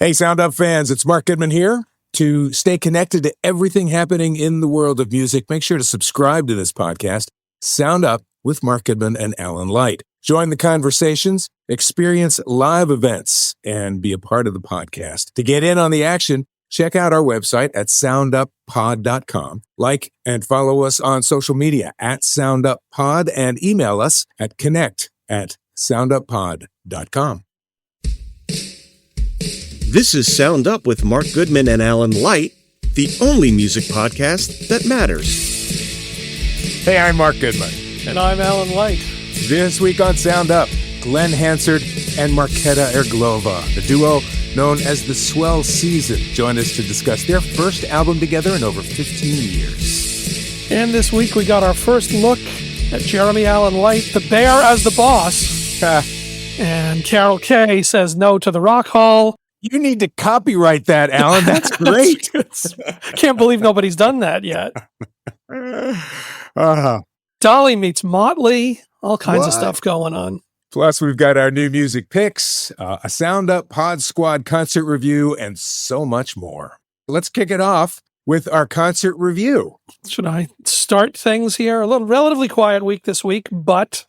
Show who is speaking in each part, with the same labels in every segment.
Speaker 1: Hey, Sound Up fans, it's Mark Goodman here. To stay connected to everything happening in the world of music, make sure to subscribe to this podcast, Sound Up with Mark Goodman and Alan Light. Join the conversations, experience live events, and be a part of the podcast. To get in on the action, check out our website at sounduppod.com. Like and follow us on social media at sounduppod and email us at connect@sounduppod.com.
Speaker 2: This is Sound Up with Mark Goodman and Alan Light, the only music podcast that matters.
Speaker 1: Hey, I'm Mark Goodman.
Speaker 3: And I'm Alan Light.
Speaker 1: This week on Sound Up, Glen, Hansard, and Marketa Irglova, the duo known as the Swell Season, join us to discuss their first album together in over 15 years.
Speaker 3: And this week we got our first look at Jeremy Allen White, the bear as the boss. And Carol Kaye says no to the Rock Hall.
Speaker 1: You need to copyright that, Alan. That's great.
Speaker 3: Can't believe nobody's done that yet. Dolly meets Motley. All kinds of stuff going on.
Speaker 1: Plus, we've got our new music picks, a Sound Up Pod Squad concert review, and so much more. Let's kick it off with our concert review.
Speaker 3: Should I start things here? A little relatively quiet week this week, but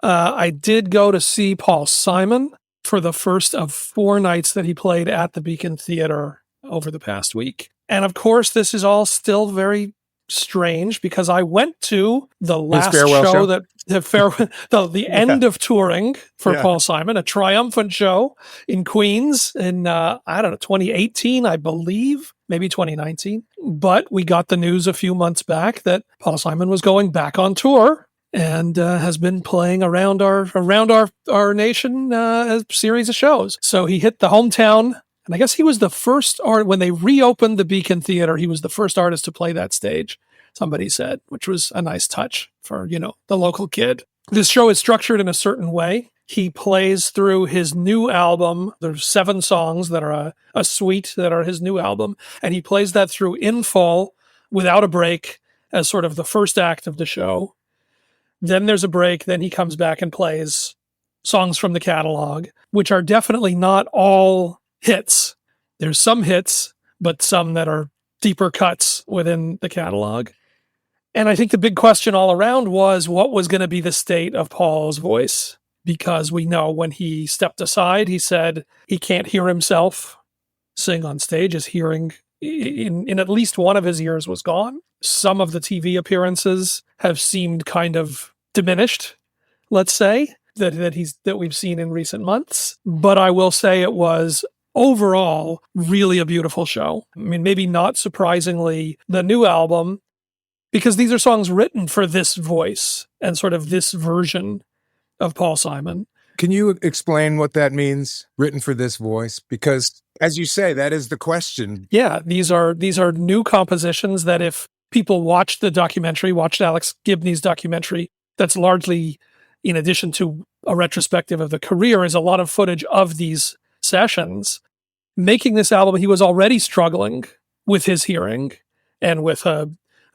Speaker 3: I did go to see Paul Simon for the first of 4 nights that he played at the Beacon Theater over the past week. And of course, this is all still very strange because I went to the last show that the end of touring for Paul Simon, a triumphant show in Queens in 2018, I believe, maybe 2019. But we got the news a few months back that Paul Simon was going back on tour and has been playing around our nation a series of shows. So he hit the hometown. And I guess he was the first when they reopened the Beacon Theater, he was the first artist to play that stage, somebody said, which was a nice touch for, the local kid. This show is structured in a certain way. He plays through his new album. There's 7 songs that are a suite that are his new album. And he plays that through in full without a break as sort of the first act of the show. Then there's a break. Then he comes back and plays songs from the catalog, which are definitely not all hits. There's some hits, but some that are deeper cuts within the catalog. And I think the big question all around was what was going to be the state of Paul's voice? Because we know when he stepped aside, he said he can't hear himself sing on stage. His hearing in at least one of his ears was gone. Some of the TV appearances have seemed kind of diminished, let's say, that we've seen in recent months. But I will say it was overall really a beautiful show. I mean, maybe not surprisingly, the new album, because these are songs written for this voice and sort of this version of Paul Simon.
Speaker 1: Can you explain what that means, written for this voice? Because, as you say, that is the question.
Speaker 3: Yeah, these are new compositions that if people watched Alex Gibney's documentary, that's largely, in addition to a retrospective of the career, is a lot of footage of these sessions. Making this album, he was already struggling with his hearing and with a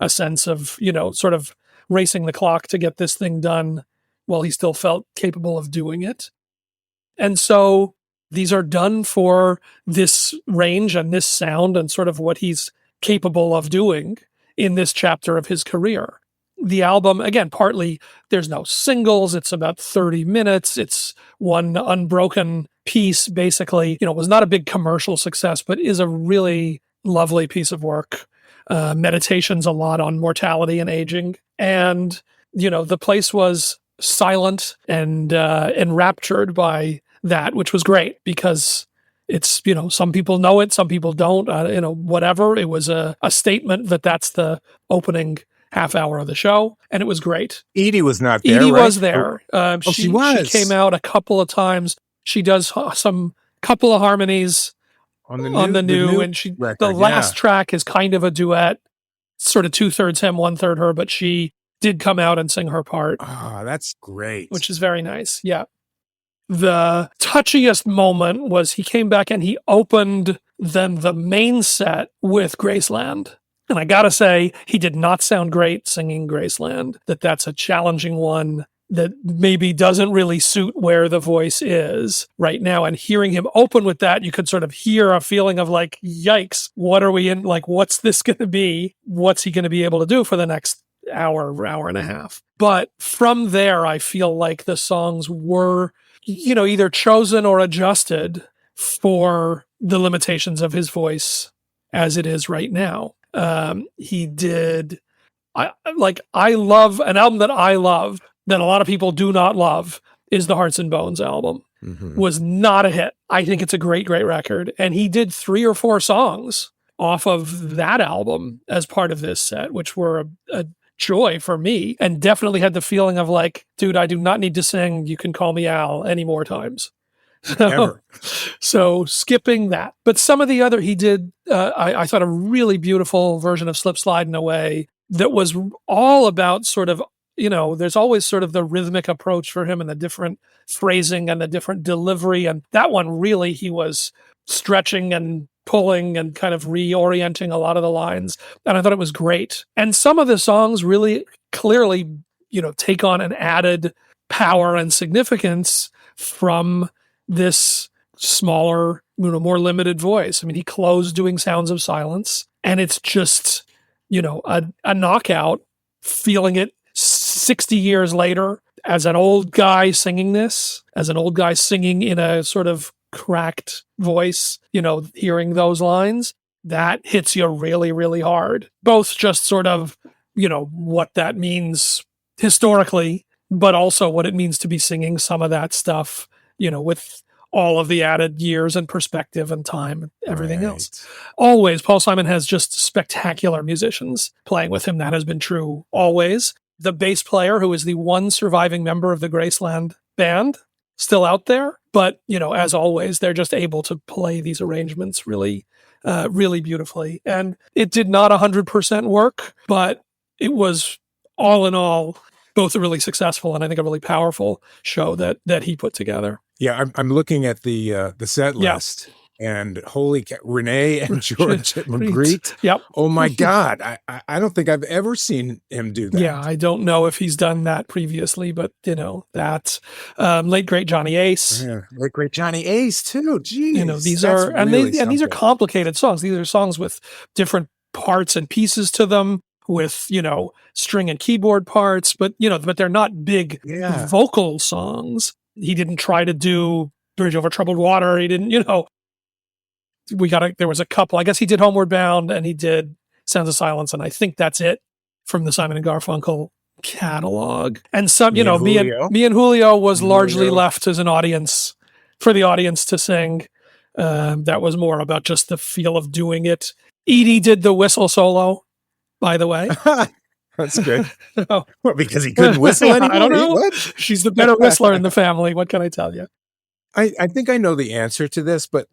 Speaker 3: sense of, sort of racing the clock to get this thing done while he still felt capable of doing it. And so these are done for this range and this sound and sort of what he's capable of doing in this chapter of his career. The album, again, partly there's no singles. It's about 30 minutes. It's one unbroken piece, basically. It was not a big commercial success, but is a really lovely piece of work. Meditations a lot on mortality and aging. And, the place was silent and enraptured by that, which was great because it's, some people know it, some people don't, whatever. It was a statement that's the opening half hour of the show, and it was great.
Speaker 1: Edie was not there,
Speaker 3: Edie
Speaker 1: right?
Speaker 3: was there.
Speaker 1: She was.
Speaker 3: She came out a couple of times. She does some couple of harmonies on the new and
Speaker 1: record,
Speaker 3: the last track is kind of a duet, sort of 2/3 him, 1/3 her, but she did come out and sing her part.
Speaker 1: Oh, that's great.
Speaker 3: Which is very nice. Yeah. The touchiest moment was he came back and he opened then the main set with Graceland. And I gotta say, he did not sound great singing Graceland. That's a challenging one that maybe doesn't really suit where the voice is right now. And hearing him open with that, you could sort of hear a feeling of like, yikes, what are we in? Like, what's this going to be? What's he going to be able to do for the next hour and a half? But from there, I feel like the songs were, either chosen or adjusted for the limitations of his voice as it is right now. He did, I love an album that I love that a lot of people do not love is the Hearts and Bones album. Was not a hit. I think it's a great, great record. And he did 3 or 4 songs off of that album as part of this set, which were a joy for me, and definitely had the feeling of like, dude, I do not need to sing You Can Call Me Al any more times. So skipping that. But some of the other, he did, I thought a really beautiful version of Slip Sliding Away that was all about sort of, there's always sort of the rhythmic approach for him and the different phrasing and the different delivery. And that one really, he was stretching and pulling and kind of reorienting a lot of the lines. And I thought it was great. And some of the songs really clearly, take on an added power and significance from this smaller, more limited voice. I mean, he closed doing Sounds of Silence, and it's just, a knockout, feeling it 60 years later as an old guy singing this, as an old guy singing in a sort of cracked voice, hearing those lines, that hits you really, really hard. Both just sort of, what that means historically, but also what it means to be singing some of that stuff, with all of the added years and perspective and time and everything else. Always, Paul Simon has just spectacular musicians playing with him. That has been true always. The bass player, who is the one surviving member of the Graceland band, still out there. But, as always, they're just able to play these arrangements really, really beautifully. And it did not 100% work, but it was all in all both a really successful and I think a really powerful show that he put together.
Speaker 1: Yeah, I'm looking at the set list, and holy Renee and George Magritte.
Speaker 3: Yep.
Speaker 1: Oh my God, I don't think I've ever seen him do that.
Speaker 3: Yeah, I don't know if he's done that previously, but that late great Johnny Ace.
Speaker 1: Yeah, late great Johnny Ace too. Jeez,
Speaker 3: these are these are complicated songs. These are songs with different parts and pieces to them, with string and keyboard parts, but they're not big vocal songs. He didn't try to do Bridge Over Troubled Water. He didn't, there was a couple. I guess he did Homeward Bound and he did Sounds of Silence, and I think that's it from the Simon and Garfunkel catalog. And some, me and Julio was largely left as an audience, for the audience to sing. That was more about just the feel of doing it. Edie did the whistle solo, by the way.
Speaker 1: That's good. Well, because he couldn't whistle anymore?
Speaker 3: I don't know.
Speaker 1: What?
Speaker 3: She's the better whistler in the family. What can I tell you?
Speaker 1: I think I know the answer to this, but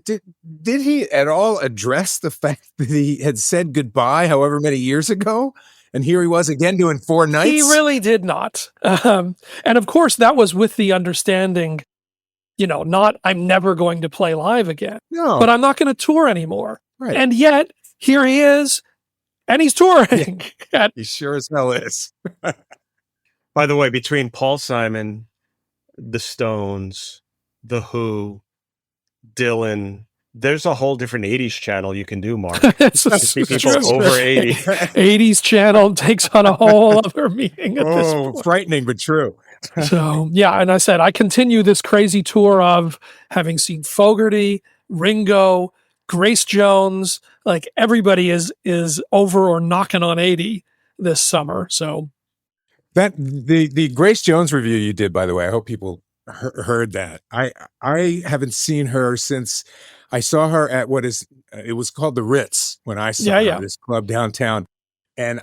Speaker 1: did he at all address the fact that he had said goodbye however many years ago? And here he was again doing 4 nights?
Speaker 3: He really did not. And of course, that was with the understanding, not I'm never going to play live again.
Speaker 1: No.
Speaker 3: But I'm not going to tour anymore.
Speaker 1: Right.
Speaker 3: And yet, here he is. And he's touring.
Speaker 1: He sure as hell is.
Speaker 2: By the way, between Paul Simon, the Stones, the Who, Dylan, there's a whole different 80s channel you can do, Mark. See people over 80.
Speaker 3: 80s channel takes on a whole other meaning at this point.
Speaker 1: Frightening, but true.
Speaker 3: So, yeah, and I said, I continue this crazy tour of having seen Fogerty, Ringo, Grace Jones, like everybody is over or knocking on 80 this summer. So
Speaker 1: that the Grace Jones review you did, by the way, I hope people heard that. I haven't seen her since I saw her at it was called the Ritz when I saw her, this club downtown. And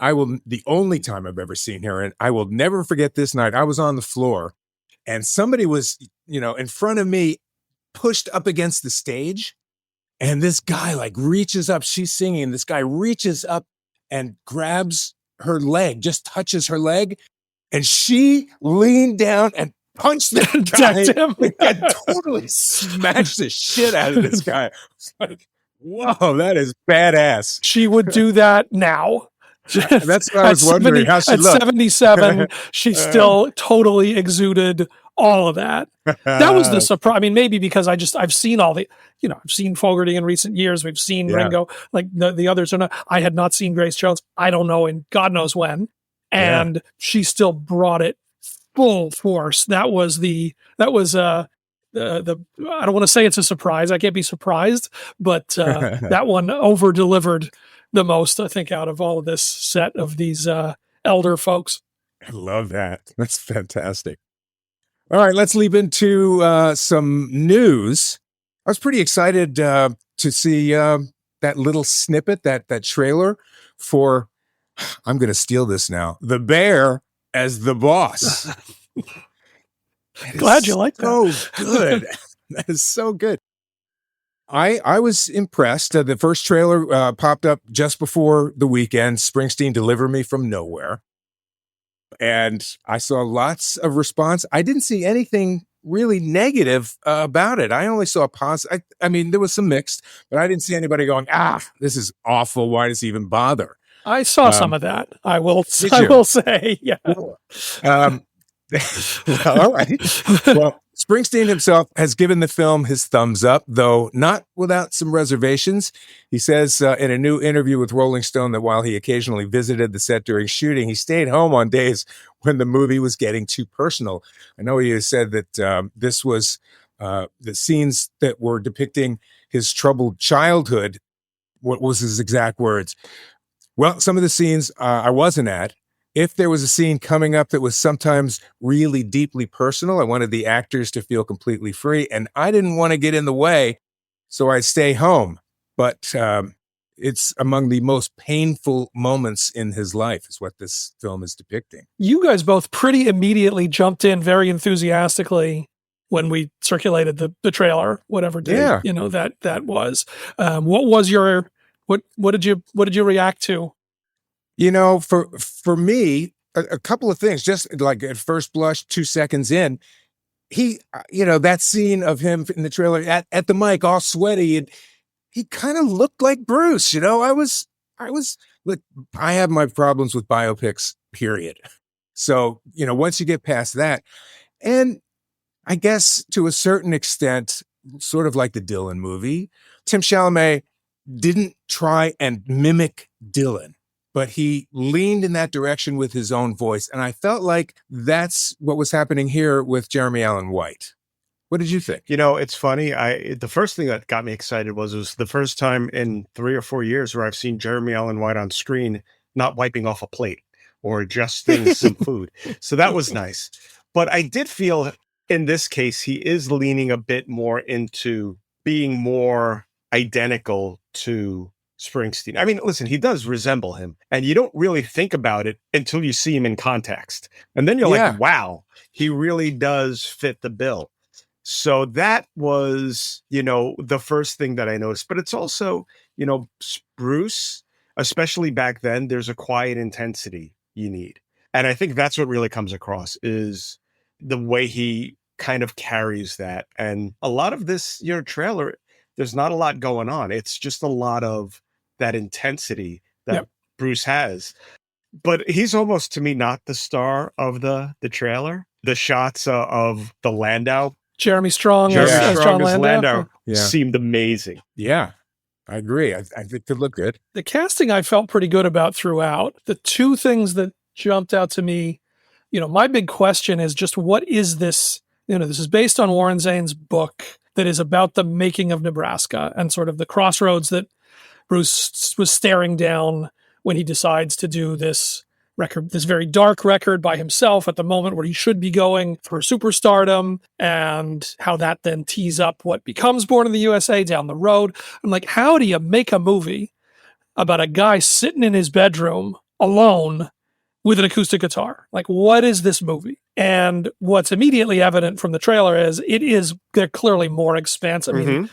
Speaker 1: the only time I've ever seen her, and I will never forget this night. I was on the floor and somebody was, in front of me, pushed up against the stage. And this guy reaches up, she's singing, this guy reaches up and grabs her leg, just touches her leg. And she leaned down and punched that guy and totally smashed the shit out of this guy. It's like, whoa, that is badass.
Speaker 3: She would do that now.
Speaker 1: That's what I was wondering. How she
Speaker 3: at
Speaker 1: looked.
Speaker 3: 77, she still totally exuded all of that. That was the surprise. I mean, maybe because I've seen all the, I've seen Fogerty in recent years. We've seen Ringo, like the others are not. I had not seen Grace Jones. I don't know in God knows when, and she still brought it full force. That was the I don't want to say it's a surprise. I can't be surprised, but that one over delivered the most, I think, out of all of this set of these elder folks.
Speaker 1: I love that. That's fantastic. All right, let's leap into some news. I was pretty excited to see that little snippet, that trailer for, I'm going to steal this now, The Bear as the Boss.
Speaker 3: Glad you like that.
Speaker 1: So good. That is so good. I was impressed. The first trailer popped up just before the weekend, Springsteen Deliver Me from Nowhere. And I saw lots of response. I didn't see anything really negative about it. I only saw positive. I mean, there was some mixed, but I didn't see anybody going, this is awful. Why does he even bother?
Speaker 3: I saw some of that. I will say, yeah.
Speaker 1: Well, all right. Well, Springsteen himself has given the film his thumbs up, though not without some reservations. He says in a new interview with Rolling Stone that while he occasionally visited the set during shooting, he stayed home on days when the movie was getting too personal. I know he has said that this was the scenes that were depicting his troubled childhood. What was his exact words? Well, some of the scenes I wasn't at. If there was a scene coming up that was sometimes really deeply personal, I wanted the actors to feel completely free, and I didn't want to get in the way, so I stay home. But it's among the most painful moments in his life is what this film is depicting.
Speaker 3: You guys both pretty immediately jumped in very enthusiastically when we circulated the trailer, whatever day that was. What was your what did you react to?
Speaker 1: For me, a couple of things, just like at first blush, 2 seconds in, he, that scene of him in the trailer at the mic, all sweaty, and he kind of looked like Bruce. Look, I have my problems with biopics, period. So, once you get past that, and I guess to a certain extent, sort of like the Dylan movie, Tim Chalamet didn't try and mimic Dylan, but he leaned in that direction with his own voice. And I felt like that's what was happening here with Jeremy Allen White. What did you think?
Speaker 2: It's funny. The first thing that got me excited was the first time in 3 or 4 years where I've seen Jeremy Allen White on screen, not wiping off a plate or adjusting some food. So that was nice. But I did feel in this case, he is leaning a bit more into being more identical to Springsteen. I mean, listen, he does resemble him, and you don't really think about it until you see him in context. And then you're like, wow, he really does fit the bill. So that was, the first thing that I noticed. But it's also, Bruce, especially back then, there's a quiet intensity you need. And I think that's what really comes across is the way he kind of carries that. And a lot of this, trailer, there's not a lot going on. It's just a lot of that intensity that Bruce has. But he's almost, to me, not the star of the trailer. The shots of the Landau.
Speaker 3: Jeremy Strong as John Landau
Speaker 2: seemed amazing.
Speaker 1: Yeah, I agree. I think it could look good.
Speaker 3: The casting I felt pretty good about throughout. The two things that jumped out to me, my big question is just what is this? This is based on Warren Zane's book that is about the making of Nebraska and sort of the crossroads that Bruce was staring down when he decides to do this record, this very dark record by himself at the moment where he should be going for superstardom, and how that then tees up what becomes Born in the USA down the road. I'm like, how do you make a movie about a guy sitting in his bedroom alone with an acoustic guitar? Like, what is this movie? And what's immediately evident from the trailer is they're clearly more expansive. I mean,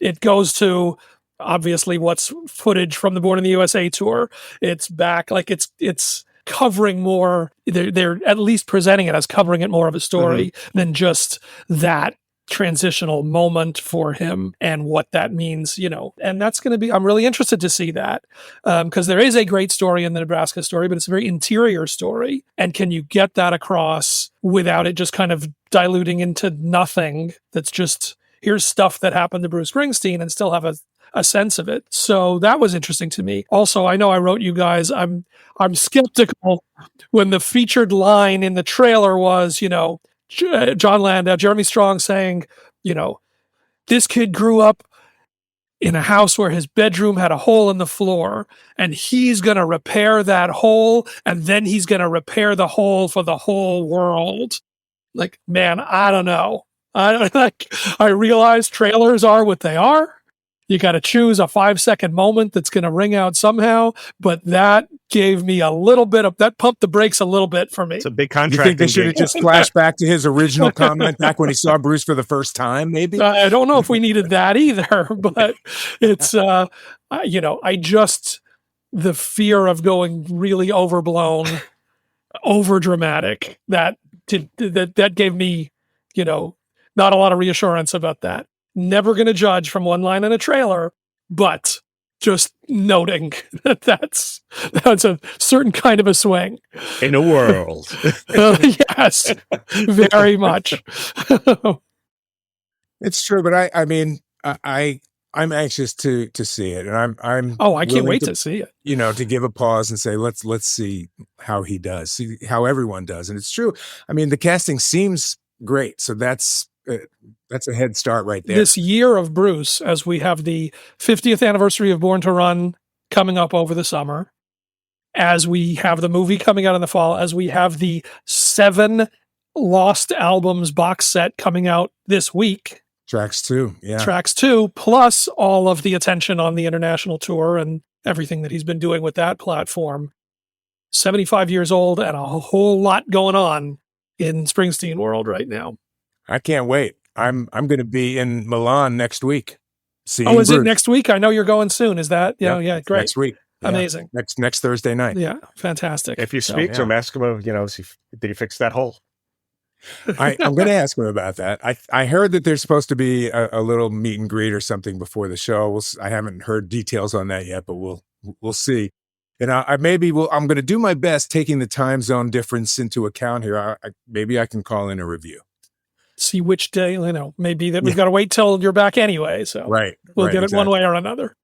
Speaker 3: it goes to obviously what's footage from the Born in the USA tour. It's back, like it's covering more. They're at least presenting it as covering it more of a story than just that transitional moment for him and what that means, and that's going to be, I'm really interested to see that because there is a great story in the Nebraska story, but it's a very interior story. And can you get that across without it just kind of diluting into nothing that's just, here's stuff that happened to Bruce Springsteen and still have a sense of it. So that was interesting to me. Also, I know I wrote you guys, I'm skeptical when the featured line in the trailer was, John Landau, Jeremy Strong saying, this kid grew up in a house where his bedroom had a hole in the floor and he's going to repair that hole and then he's going to repair the hole for the whole world. Like, man, I don't know. I realize trailers are what they are. You got to choose a 5-second moment that's going to ring out somehow, but that gave me a little bit of, that pumped the brakes a little bit for me.
Speaker 2: It's a big contract.
Speaker 1: You think they should have just flashed back to his original comment back when he saw Bruce for the first time, maybe?
Speaker 3: I don't know if we needed that either, but it's, the fear of going really overblown, over dramatic, that gave me, not a lot of reassurance about that. Never going to judge from one line in a trailer, but just noting that that's a certain kind of a swing
Speaker 2: in a world.
Speaker 3: Yes, very much.
Speaker 1: It's true, but I'm anxious to see it, and I'm
Speaker 3: I can't wait to see it.
Speaker 1: To give a pause and say let's see how he does, see how everyone does, and it's true. The casting seems great, so that's a head start right there.
Speaker 3: This year of Bruce, as we have the 50th anniversary of Born to Run coming up over the summer, as we have the movie coming out in the fall, as we have the 7 Lost Albums box set coming out this week.
Speaker 1: Tracks 2, yeah.
Speaker 3: Tracks 2, plus all of the attention on the international tour and everything that he's been doing with that platform. 75 years old and a whole lot going on in Springsteen world right now.
Speaker 1: I can't wait. I'm going to be in Milan next week.
Speaker 3: Is it next week? I know you're going soon. Is that? Yeah, great.
Speaker 1: Next week. Yeah.
Speaker 3: Amazing.
Speaker 1: Next Thursday night.
Speaker 3: Yeah, fantastic.
Speaker 2: If you speak to him, ask him, did he fix that hole?
Speaker 1: I'm going to ask him about that. I heard that there's supposed to be a little meet and greet or something before the show. I haven't heard details on that yet, but we'll see. And I'm going to do my best taking the time zone difference into account here. Maybe I can call in a review.
Speaker 3: See which day, maybe that we've got to wait till you're back anyway. So we'll get it one way or another.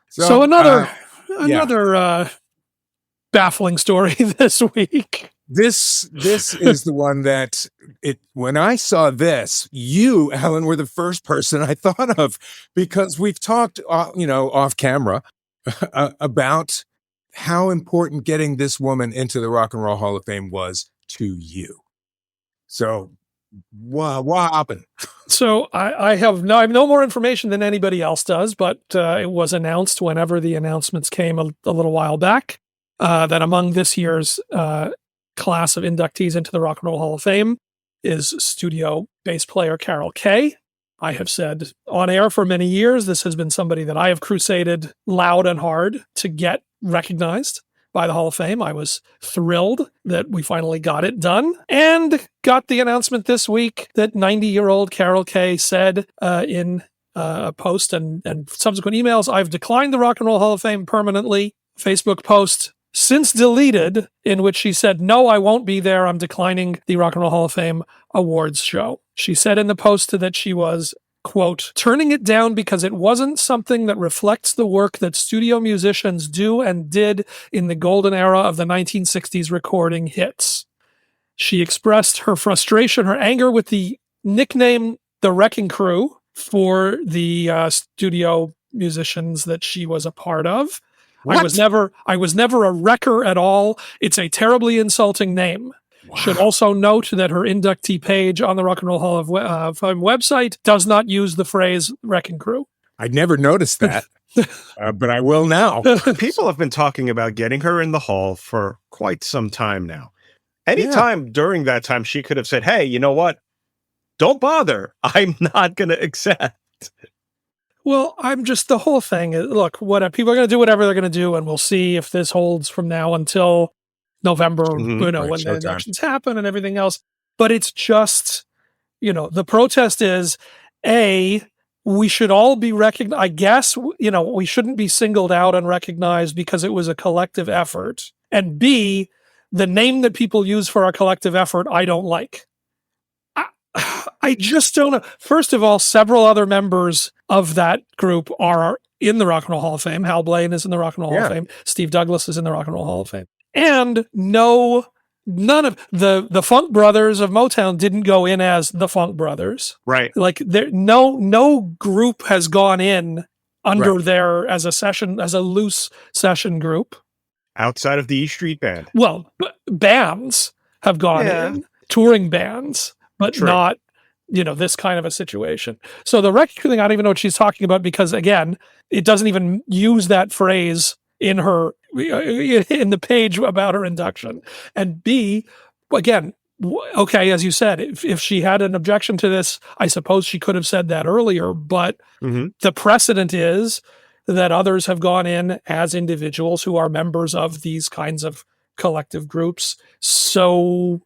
Speaker 3: So another baffling story this week.
Speaker 1: This is the one that when I saw this, you, Alan, were the first person I thought of, because we've talked, off camera about how important getting this woman into the Rock and Roll Hall of Fame was to you. So what happened?
Speaker 3: So I have no more information than anybody else does, but it was announced whenever the announcements came a little while back that among this year's class of inductees into the Rock and Roll Hall of Fame is studio bass player Carol Kaye. I have said on air for many years, this has been somebody that I have crusaded loud and hard to get recognized by the Hall of Fame. I was thrilled that we finally got it done and got the announcement this week that 90-year-old Carol Kaye said in a post and subsequent emails, "I've declined the Rock and Roll Hall of Fame permanently." Facebook post since deleted in which she said, "No, I won't be there. I'm declining the Rock and Roll Hall of Fame awards show." She said in the post that she was, quote, "turning it down because it wasn't something that reflects the work that studio musicians do and did in the golden era of the 1960s recording hits." She expressed her frustration, her anger with the nickname The Wrecking Crew for the studio musicians that she was a part of.
Speaker 1: What?
Speaker 3: I was never a wrecker at all. It's a terribly insulting name. Wow. Should also note that her inductee page on the Rock and Roll Hall of Fame website does not use the phrase Wrecking Crew.
Speaker 1: I'd never noticed that, but I will now.
Speaker 2: People have been talking about getting her in the hall for quite some time now. Anytime during that time, she could have said, "Hey, you know what? Don't bother. I'm not going to accept."
Speaker 3: Well, I'm just, the whole thing is, look, people are going to do whatever they're going to do, and we'll see if this holds from now until November, when the elections happen and everything else. But it's just, the protest is, A, we should all be recognized. I guess, we shouldn't be singled out and recognized because it was a collective effort. And B, the name that people use for our collective effort, I don't like. I just don't know. First of all, several other members of that group are in the Rock and Roll Hall of Fame. Hal Blaine is in the Rock and Roll Hall of Fame. Steve Douglas is in the Rock and Roll Hall of Fame. And none of the Funk Brothers of Motown didn't go in as the Funk Brothers.
Speaker 2: Right.
Speaker 3: Like no group has gone in under their as a loose session group.
Speaker 2: Outside of the E Street Band.
Speaker 3: Well, bands have gone in, touring bands, but not, this kind of a situation. So the record thing, I don't even know what she's talking about because, again, it doesn't even use that phrase in the page about her induction. And B, again, okay, as you said, if she had an objection to this, I suppose she could have said that earlier, but the precedent is that others have gone in as individuals who are members of these kinds of collective groups. So,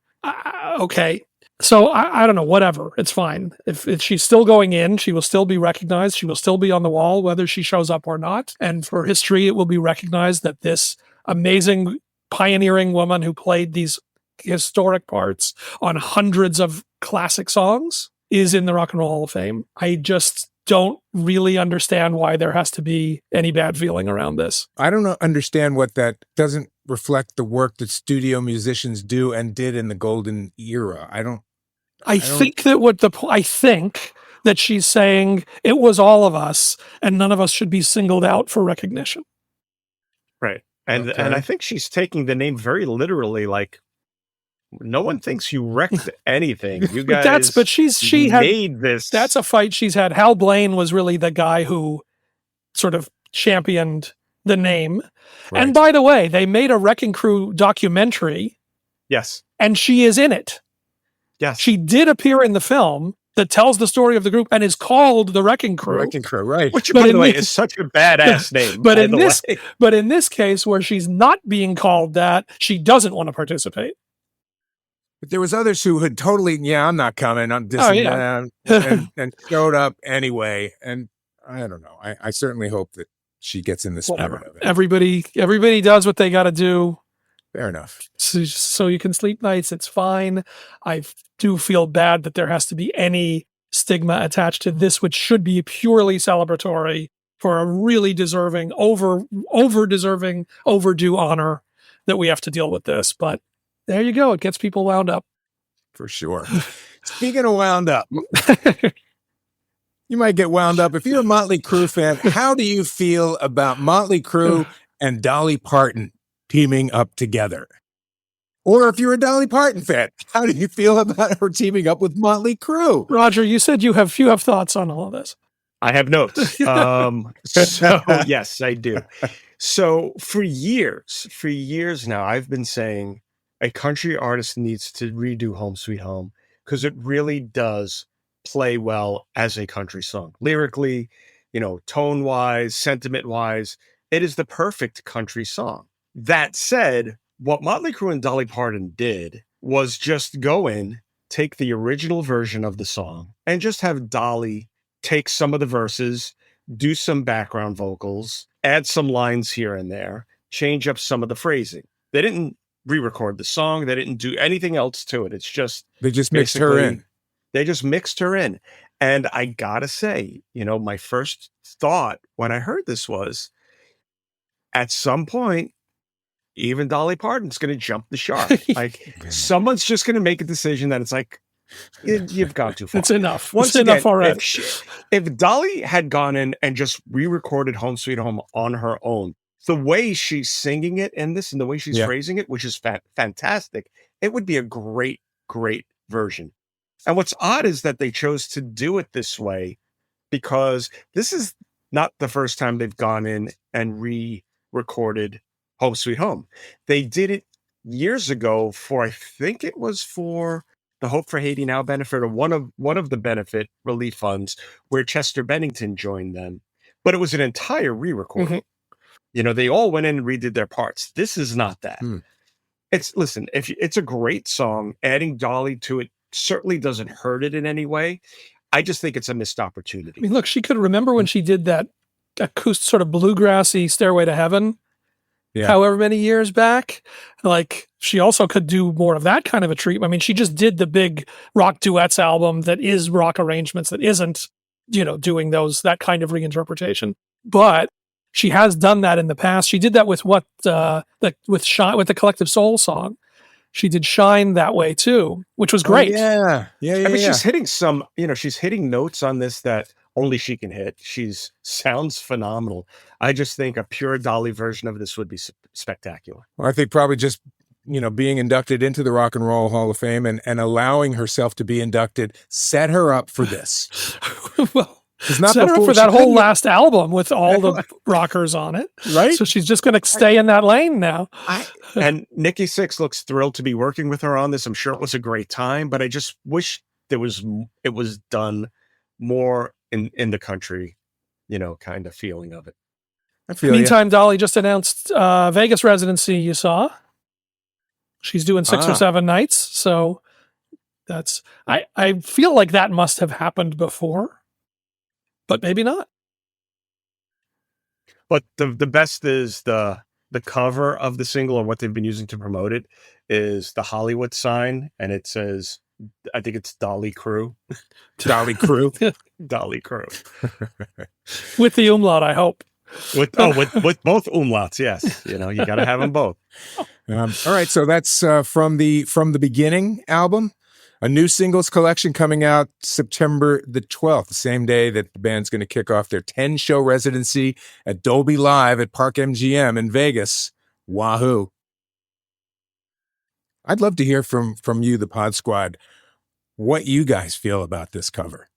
Speaker 3: okay. So I don't know, whatever. It's fine. If she's still going in, she will still be recognized. She will still be on the wall, whether she shows up or not. And for history, it will be recognized that this amazing pioneering woman who played these historic parts on hundreds of classic songs is in the Rock and Roll Hall of Fame. I just don't really understand why there has to be any bad feeling around this.
Speaker 1: I don't understand what that doesn't reflect the work that studio musicians do and did in the golden era. I
Speaker 3: think that she's saying it was all of us and none of us should be singled out for recognition.
Speaker 2: Right. And I think she's taking the name very literally, like, no one thinks you wrecked anything. You guys made this.
Speaker 3: That's a fight she's had. Hal Blaine was really the guy who sort of championed the name. Right. And by the way, they made a Wrecking Crew documentary.
Speaker 2: Yes.
Speaker 3: And she is in it.
Speaker 2: Yes.
Speaker 3: She did appear in the film that tells the story of the group and is called the Wrecking Crew.
Speaker 1: Wrecking Crew, right.
Speaker 2: Which, by the way, is such a badass name.
Speaker 3: But in this case, where she's not being called that, she doesn't want to participate.
Speaker 1: But there was others who had totally, I'm not coming, I'm and showed up anyway. And I don't know. I certainly hope that she gets in the spirit of it.
Speaker 3: Everybody does what they got to do.
Speaker 1: Fair enough.
Speaker 3: So you can sleep nights. It's fine. I do feel bad that there has to be any stigma attached to this, which should be purely celebratory for a really deserving, over-deserving, overdue honor that we have to deal with this. But there you go. It gets people wound up.
Speaker 1: For sure. Speaking of wound up, you might get wound up. If you're a Motley Crue fan, how do you feel about Motley Crue and Dolly Parton teaming up together? Or if you're a Dolly Parton fan, how do you feel about her teaming up with Motley Crue?
Speaker 3: Roger, you said you have thoughts on all of this.
Speaker 2: I have notes. So yes, I do. So for years now, I've been saying a country artist needs to redo Home Sweet Home because it really does play well as a country song. Lyrically, tone-wise, sentiment-wise, it is the perfect country song. That said, what Motley Crue and Dolly Parton did was just go in, take the original version of the song, and just have Dolly take some of the verses, do some background vocals, add some lines here and there, change up some of the phrasing. They didn't re-record the song. They didn't do anything else to it. It's just...
Speaker 1: They just mixed her in.
Speaker 2: They just mixed her in. And I gotta say, my first thought when I heard this was, at some point, even Dolly Parton's going to jump the shark. Like, someone's just going to make a decision that it's like, you've gone too far.
Speaker 3: It's enough.
Speaker 2: Once
Speaker 3: again, enough already.
Speaker 2: If Dolly had gone in and just re-recorded Home Sweet Home on her own, the way she's singing it in this and the way she's phrasing it, which is fantastic, it would be a great, great version. And what's odd is that they chose to do it this way because this is not the first time they've gone in and re-recorded Home Sweet Home. They did it years ago for, I think it was for the Hope for Haiti Now benefit or one of the benefit relief funds where Chester Bennington joined them. But it was an entire re-recording. Mm-hmm. They all went in and redid their parts. This is not that. It's a great song. Adding Dolly to it certainly doesn't hurt it in any way. I just think it's a missed opportunity.
Speaker 3: I mean, look, she could remember when she did that acoustic sort of bluegrassy Stairway to Heaven, however many years back. Like, she also could do more of that kind of a treatment. I mean, she just did the big rock duets album that is rock arrangements, that isn't, doing that kind of reinterpretation. But she has done that in the past. She did that with with the Collective Soul song. She did Shine that way too, which was great.
Speaker 1: I mean,
Speaker 2: she's hitting she's hitting notes on this that only she can hit. Sounds phenomenal. I just think a pure Dolly version of this would be spectacular.
Speaker 1: Well, I think probably just, being inducted into the Rock and Roll Hall of Fame and allowing herself to be inducted set her up for this.
Speaker 3: Well, set her up for that whole last album with all the rockers on it.
Speaker 1: Right.
Speaker 3: So she's just going to stay in that lane now.
Speaker 2: And Nikki Sixx looks thrilled to be working with her on this. I'm sure it was a great time, but I just wish it was done more in the country, kind of feeling of it.
Speaker 3: Meantime, Dolly just announced Vegas residency. You saw she's doing 6 or 7 nights. So I feel like that must have happened before, but maybe not.
Speaker 2: But the best is the cover of the single, or what they've been using to promote it, is the Hollywood sign, and it says, I think it's Dolly Crew.
Speaker 1: Dolly Crew.
Speaker 2: Dolly Crew.
Speaker 3: With the umlaut, I hope.
Speaker 2: With both umlauts, yes. You got to have them both.
Speaker 1: All right, so that's from the Beginning album, a new singles collection coming out September the 12th, the same day that the band's going to kick off their 10-show residency at Dolby Live at Park MGM in Vegas. Wahoo! I'd love to hear from you, the Pod Squad, what you guys feel about this cover.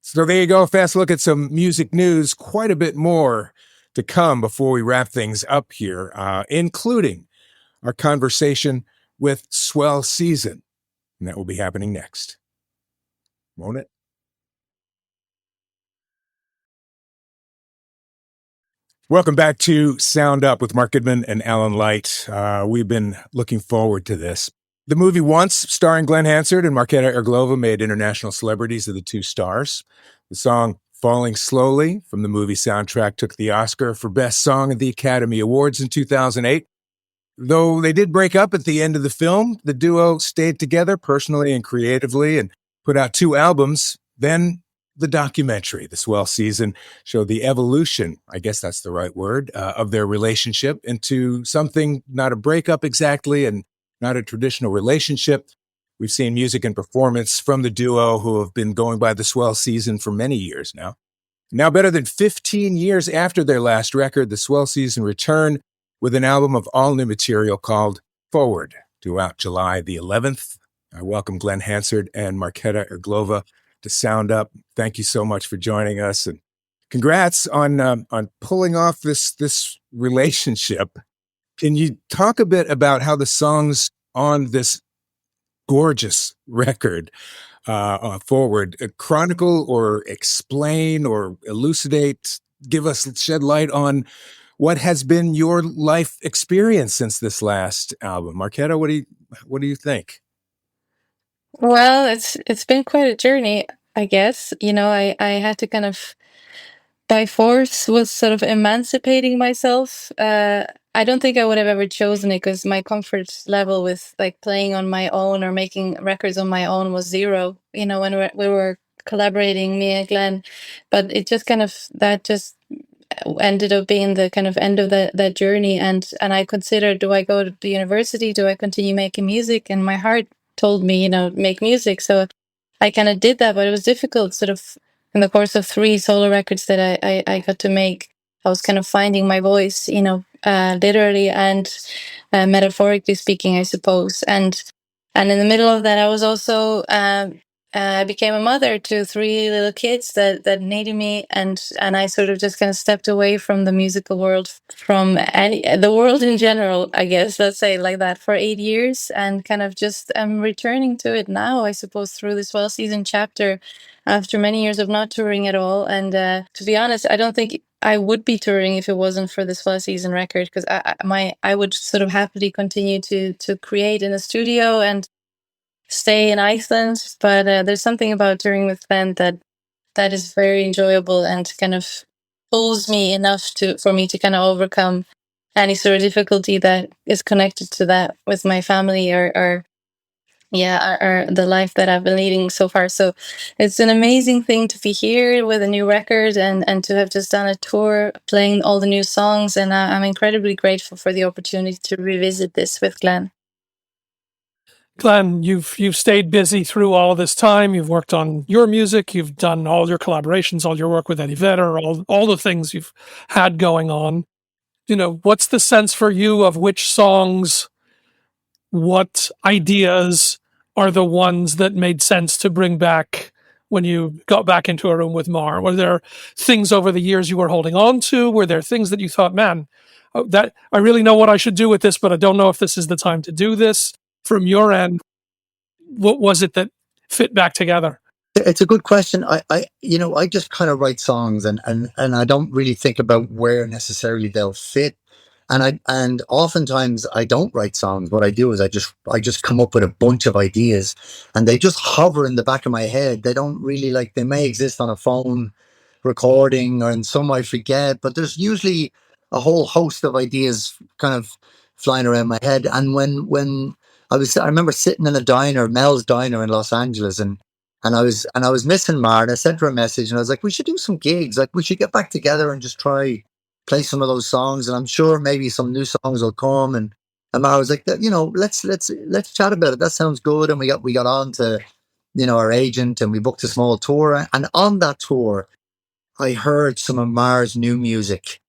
Speaker 1: So there you go. Fast look at some music news. Quite a bit more to come before we wrap things up here, including our conversation with Swell Season. And that will be happening next. Won't it? Welcome back to Sound Up with Mark Goodman and Alan Light. We've been looking forward to this. The movie Once, starring Glen Hansard and Marketa Irglova, made international celebrities of the two stars. The song Falling Slowly from the movie soundtrack took the Oscar for Best Song at the Academy Awards in 2008. Though they did break up at the end of the film, the duo stayed together personally and creatively and put out 2 albums. Then the documentary, The Swell Season, showed the evolution, I guess that's the right word, of their relationship into something not a breakup exactly and not a traditional relationship. We've seen music and performance from the duo, who have been going by The Swell Season for many years now. Now, better than 15 years after their last record, The Swell Season returned with an album of all new material called Forward, due out July the 11th. I welcome Glen Hansard and Marketa Irglova to Sound Up. Thank you so much for joining us, and congrats on pulling off this relationship. Can you talk a bit about how the songs on this gorgeous record, Forward, chronicle or explain or elucidate, shed light on what has been your life experience since this last album? Marketa, what do you think?
Speaker 4: Well, it's been quite a journey, I guess. I had to kind of, by force, was sort of emancipating myself. I don't think I would have ever chosen it because my comfort level with like playing on my own or making records on my own was 0, when we were collaborating, me and Glen. But it just that just ended up being the kind of end of that journey. And I considered, do I go to the university? Do I continue making music? And my heart told me, make music. So I kind of did that, but it was difficult sort of in the course of 3 solo records that I got to make. I was kind of finding my voice, literally and metaphorically speaking, I suppose. And in the middle of that, I was also I became a mother to 3 little kids that needed me, and I sort of just kind of stepped away from the musical world, from the world in general, I guess, let's say like that, for 8 years, and kind of just am returning to it now, I suppose, through this Swell Season chapter after many years of not touring at all. And to be honest, I don't think I would be touring if it wasn't for this Swell Season record, because I would sort of happily continue to create in the studio and stay in Iceland, but there's something about touring with Glen that is very enjoyable and kind of pulls me enough for me to kind of overcome any sort of difficulty that is connected to that with my family or the life that I've been leading so far. So it's an amazing thing to be here with a new record and to have just done a tour playing all the new songs. And I'm incredibly grateful for the opportunity to revisit this with Glen.
Speaker 3: Glen, you've stayed busy through all this time. You've worked on your music. You've done all your collaborations, all your work with Eddie Vedder, all the things you've had going on. What's the sense for you of which songs, what ideas are the ones that made sense to bring back when you got back into a room with Mar? Were there things over the years you were holding on to? Were there things that you thought, man, that I really know what I should do with this, but I don't know if this is the time to do this? From your end, what was it that fit back together?
Speaker 5: It's a good question. I just kind of write songs and I don't really think about where necessarily they'll fit. And oftentimes I don't write songs. What I do is I just come up with a bunch of ideas and they just hover in the back of my head. They don't really they may exist on a phone recording and some I forget, but there's usually a whole host of ideas kind of flying around my head. And when I remember sitting in a diner, Mel's Diner in Los Angeles, and I was missing Mar, and I sent her a message, and I was like, we should do some gigs, we should get back together and just play some of those songs, and I'm sure maybe some new songs will come. And Mar was like, let's chat about it. That sounds good. And we got on to our agent, and we booked a small tour. And on that tour, I heard some of Mar's new music.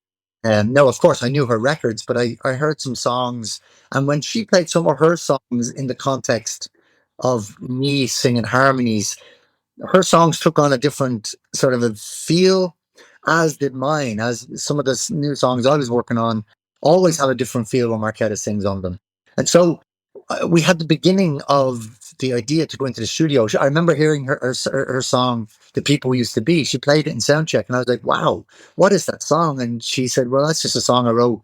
Speaker 5: No, of course, I knew her records, but I heard some songs. And when she played some of her songs in the context of me singing harmonies, her songs took on a different sort of a feel, as did mine. As some of the new songs I was working on always have a different feel when Marketa sings on them. And so we had the beginning of the idea to go into the studio. I remember hearing her song, The People We Used to Be. She played it in soundcheck, and I was like, wow, what is that song? And she said, well, that's just a song I wrote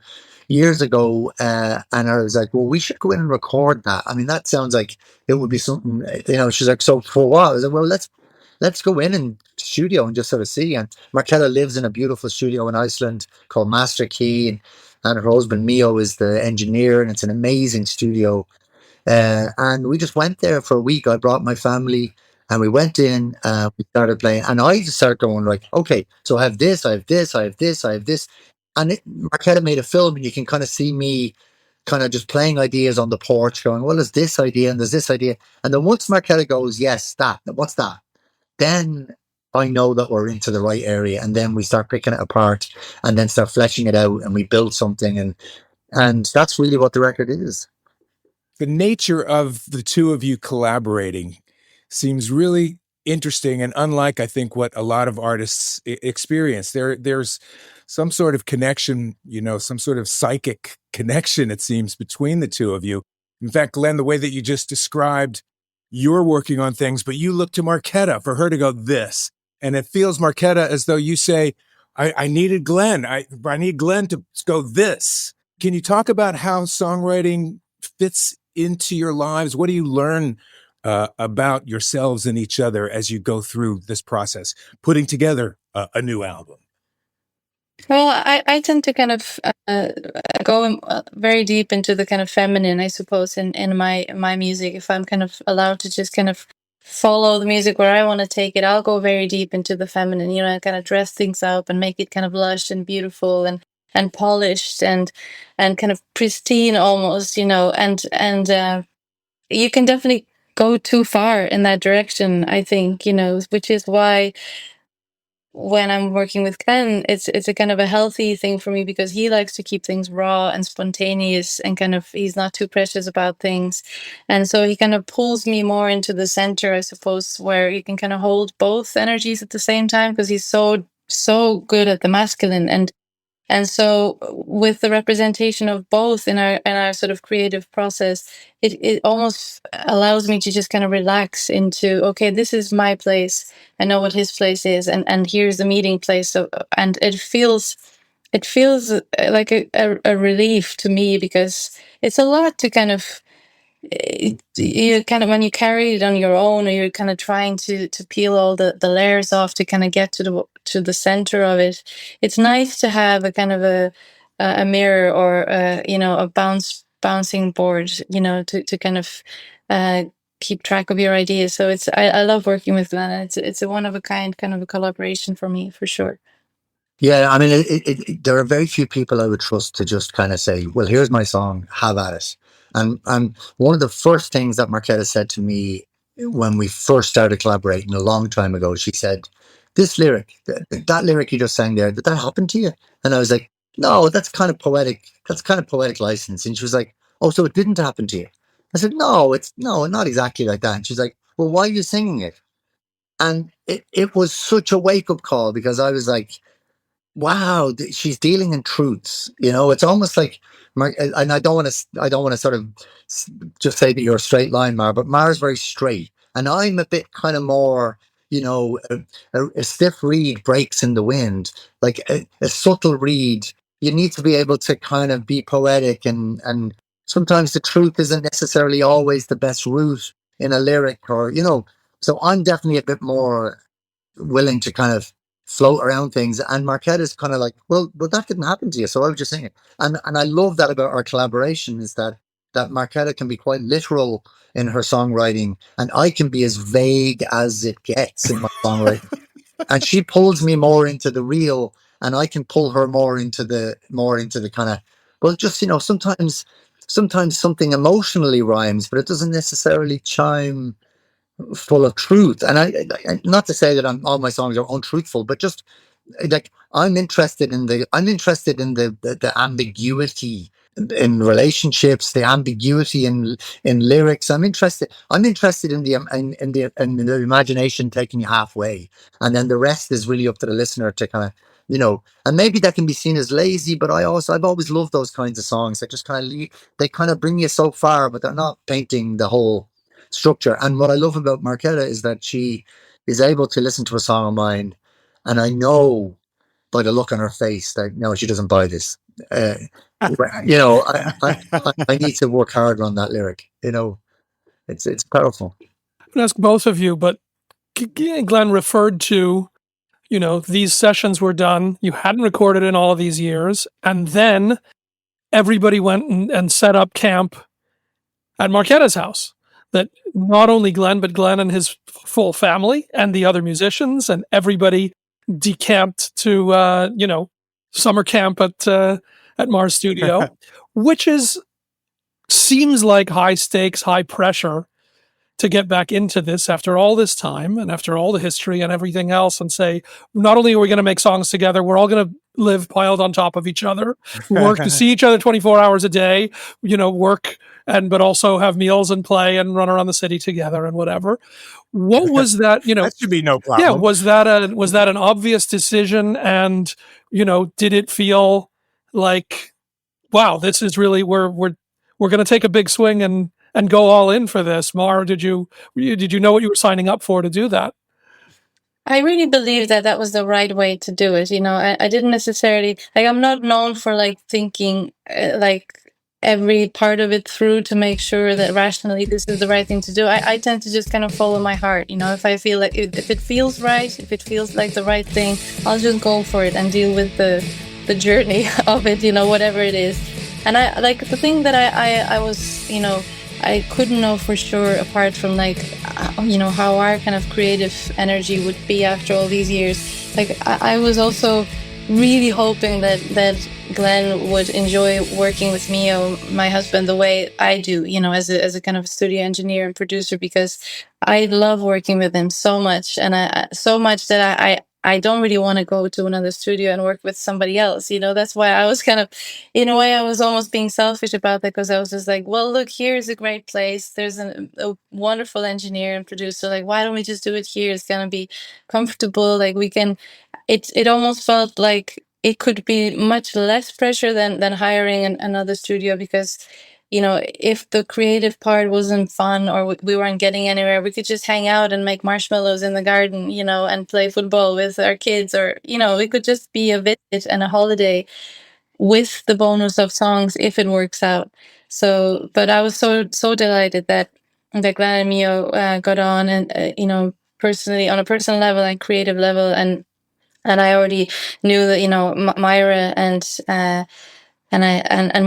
Speaker 5: years ago. And I was like, well, we should go in and record that. I mean, that sounds like it would be something, she's like, so for what? I was like, well, let's go in and studio and just sort of see. And Marketa lives in a beautiful studio in Iceland called Master Key, and her husband Mio is the engineer, and it's an amazing studio. And we just went there for a week. I brought my family, and we went in, we started playing, and I just started going like, okay, so I have this, I have this, I have this, I have this. And Marketa made a film, and you can kind of see me kind of just playing ideas on the porch going, well, there's this idea and there's this idea. And then once Marketa goes, yes, what's that? Then I know that we're into the right area, and then we start picking it apart and then start fleshing it out, and we build something. And that's really what the record is.
Speaker 1: The nature of the two of you collaborating seems really interesting and unlike, I think, what a lot of artists experience. There's some sort of connection, some sort of psychic connection, it seems, between the two of you. In fact, Glen, the way that you just described, you're working on things, but you look to Marketa for her to go this. And it feels, Marketa, as though you say, I needed Glen. I need Glen to go this. Can you talk about how songwriting fits into your lives? What do you learn about yourselves and each other as you go through this process, putting together a new album?
Speaker 4: Well, I tend to kind of go very deep into the kind of feminine, I suppose, in my music. If I'm kind of allowed to just kind of follow the music where I want to take it, I'll go very deep into the feminine, and kind of dress things up and make it kind of lush and beautiful and polished and kind of pristine almost, and you can definitely go too far in that direction, I think, which is why when I'm working with Glen, it's a kind of a healthy thing for me, because he likes to keep things raw and spontaneous and kind of, he's not too precious about things. And so he kind of pulls me more into the center, I suppose, where he can kind of hold both energies at the same time, because he's so good at the masculine. And so with the representation of both in our sort of creative process, it almost allows me to just kind of relax into, okay, this is my place. I know what his place is, and here's the meeting place. So, and it feels like a relief to me, because it's a lot to kind of you kind of, when you carry it on your own, or you're kind of trying to peel all the layers off to kind of get to the center of it, it's nice to have a kind of a mirror, or a bouncing board, to kind of keep track of your ideas. So I love working with Glen. It's a one of a kind kind of a collaboration for me, for sure.
Speaker 5: Yeah, I mean, there are very few people I would trust to just kind of say, "Well, here's my song, have at it." And one of the first things that Marketa said to me when we first started collaborating a long time ago, she said, "This lyric, that lyric you just sang there, did that happen to you?" And I was like, "No, that's kind of poetic. That's kind of poetic license." And she was like, "Oh, so it didn't happen to you?" I said, "No, not exactly like that." And she's like, "Well, why are you singing it?" And it was such a wake up call, because I was like, wow, she's dealing in truths. It's almost like and I don't want to sort of just say that you're a straight line, Mar, but Mar's very straight, and I'm a bit kind of more, a stiff reed breaks in the wind, like a subtle reed. You need to be able to kind of be poetic, and sometimes the truth isn't necessarily always the best route in a lyric, or so I'm definitely a bit more willing to kind of float around things. And Marketa is kind of like, well, that didn't happen to you, so I was just saying it. And I love that about our collaboration, is that Marketa can be quite literal in her songwriting, and I can be as vague as it gets in my songwriting. And she pulls me more into the real, and I can pull her more into the kind of, well, just sometimes something emotionally rhymes, but it doesn't necessarily chime full of truth. And I not to say that all my songs are untruthful, but just like I'm interested in the ambiguity in relationships, the ambiguity in lyrics. I'm interested in the imagination taking you halfway, and then the rest is really up to the listener to kind of, and maybe that can be seen as lazy, but I've always loved those kinds of songs that just kind of they kind of bring you so far, but they're not painting the whole structure. And what I love about Marketa is that she is able to listen to a song of mine, and I know by the look on her face that no, she doesn't buy this. I need to work harder on that lyric. It's powerful.
Speaker 3: I'm going to ask both of you, but Glen referred to, these sessions were done. You hadn't recorded in all of these years, and then everybody went and set up camp at Marketa's house. That not only Glen, but Glen and his full family and the other musicians and everybody decamped to summer camp at Mars Studio, which seems like high stakes, high pressure to get back into this after all this time and after all the history and everything else, and say, not only are we going to make songs together, we're all going to live piled on top of each other, work to see each other 24 hours a day, work but also have meals and play and run around the city together and whatever. What was that?
Speaker 1: That should be no problem.
Speaker 3: Yeah, was that an obvious decision? And did it feel like, wow, this is really we're going to take a big swing and go all in for this? Mar, did you know what you were signing up for to do that?
Speaker 4: I really believe that was the right way to do it. I didn't necessarily, I'm not known for thinking every part of it through to make sure that rationally this is the right thing to do. I tend to just kind of follow my heart. If I feel like if it feels right, if it feels like the right thing, I'll just go for it and deal with the journey of it, whatever it is. And the thing that I was, I couldn't know for sure, apart from how our kind of creative energy would be after all these years. I was also really hoping that Glen would enjoy working with me or my husband the way I do, as a kind of studio engineer and producer, because I love working with him so much, and so much that I don't really want to go to another studio and work with somebody else. That's why I was kind of, in a way, I was almost being selfish about that, because I was just like, well, look, here's a great place. There's a wonderful engineer and producer. Why don't we just do it here? It's going to be comfortable. We can, it almost felt like it could be much less pressure than hiring another studio, because if the creative part wasn't fun or we weren't getting anywhere, we could just hang out and make marshmallows in the garden, and play football with our kids, or, we could just be a visit and a holiday with the bonus of songs if it works out. So, but I was so delighted that Glen and Mio got on, and personally, on a personal level and creative level, and I already knew that Myra and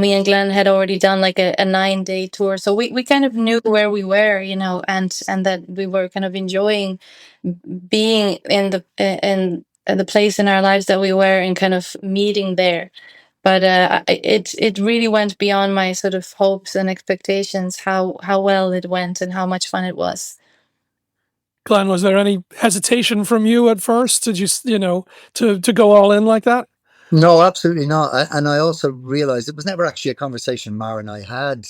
Speaker 4: me and Glen had already done like a 9-day tour, so we kind of knew where we were, and that we were kind of enjoying being in the place in our lives that we were, and kind of meeting there. But it really went beyond my sort of hopes and expectations, how well it went and how much fun it was.
Speaker 3: Glen, was there any hesitation from you at first? Did you to go all in like that?
Speaker 5: No, absolutely not. And I also realized it was never actually a conversation Mara and I had,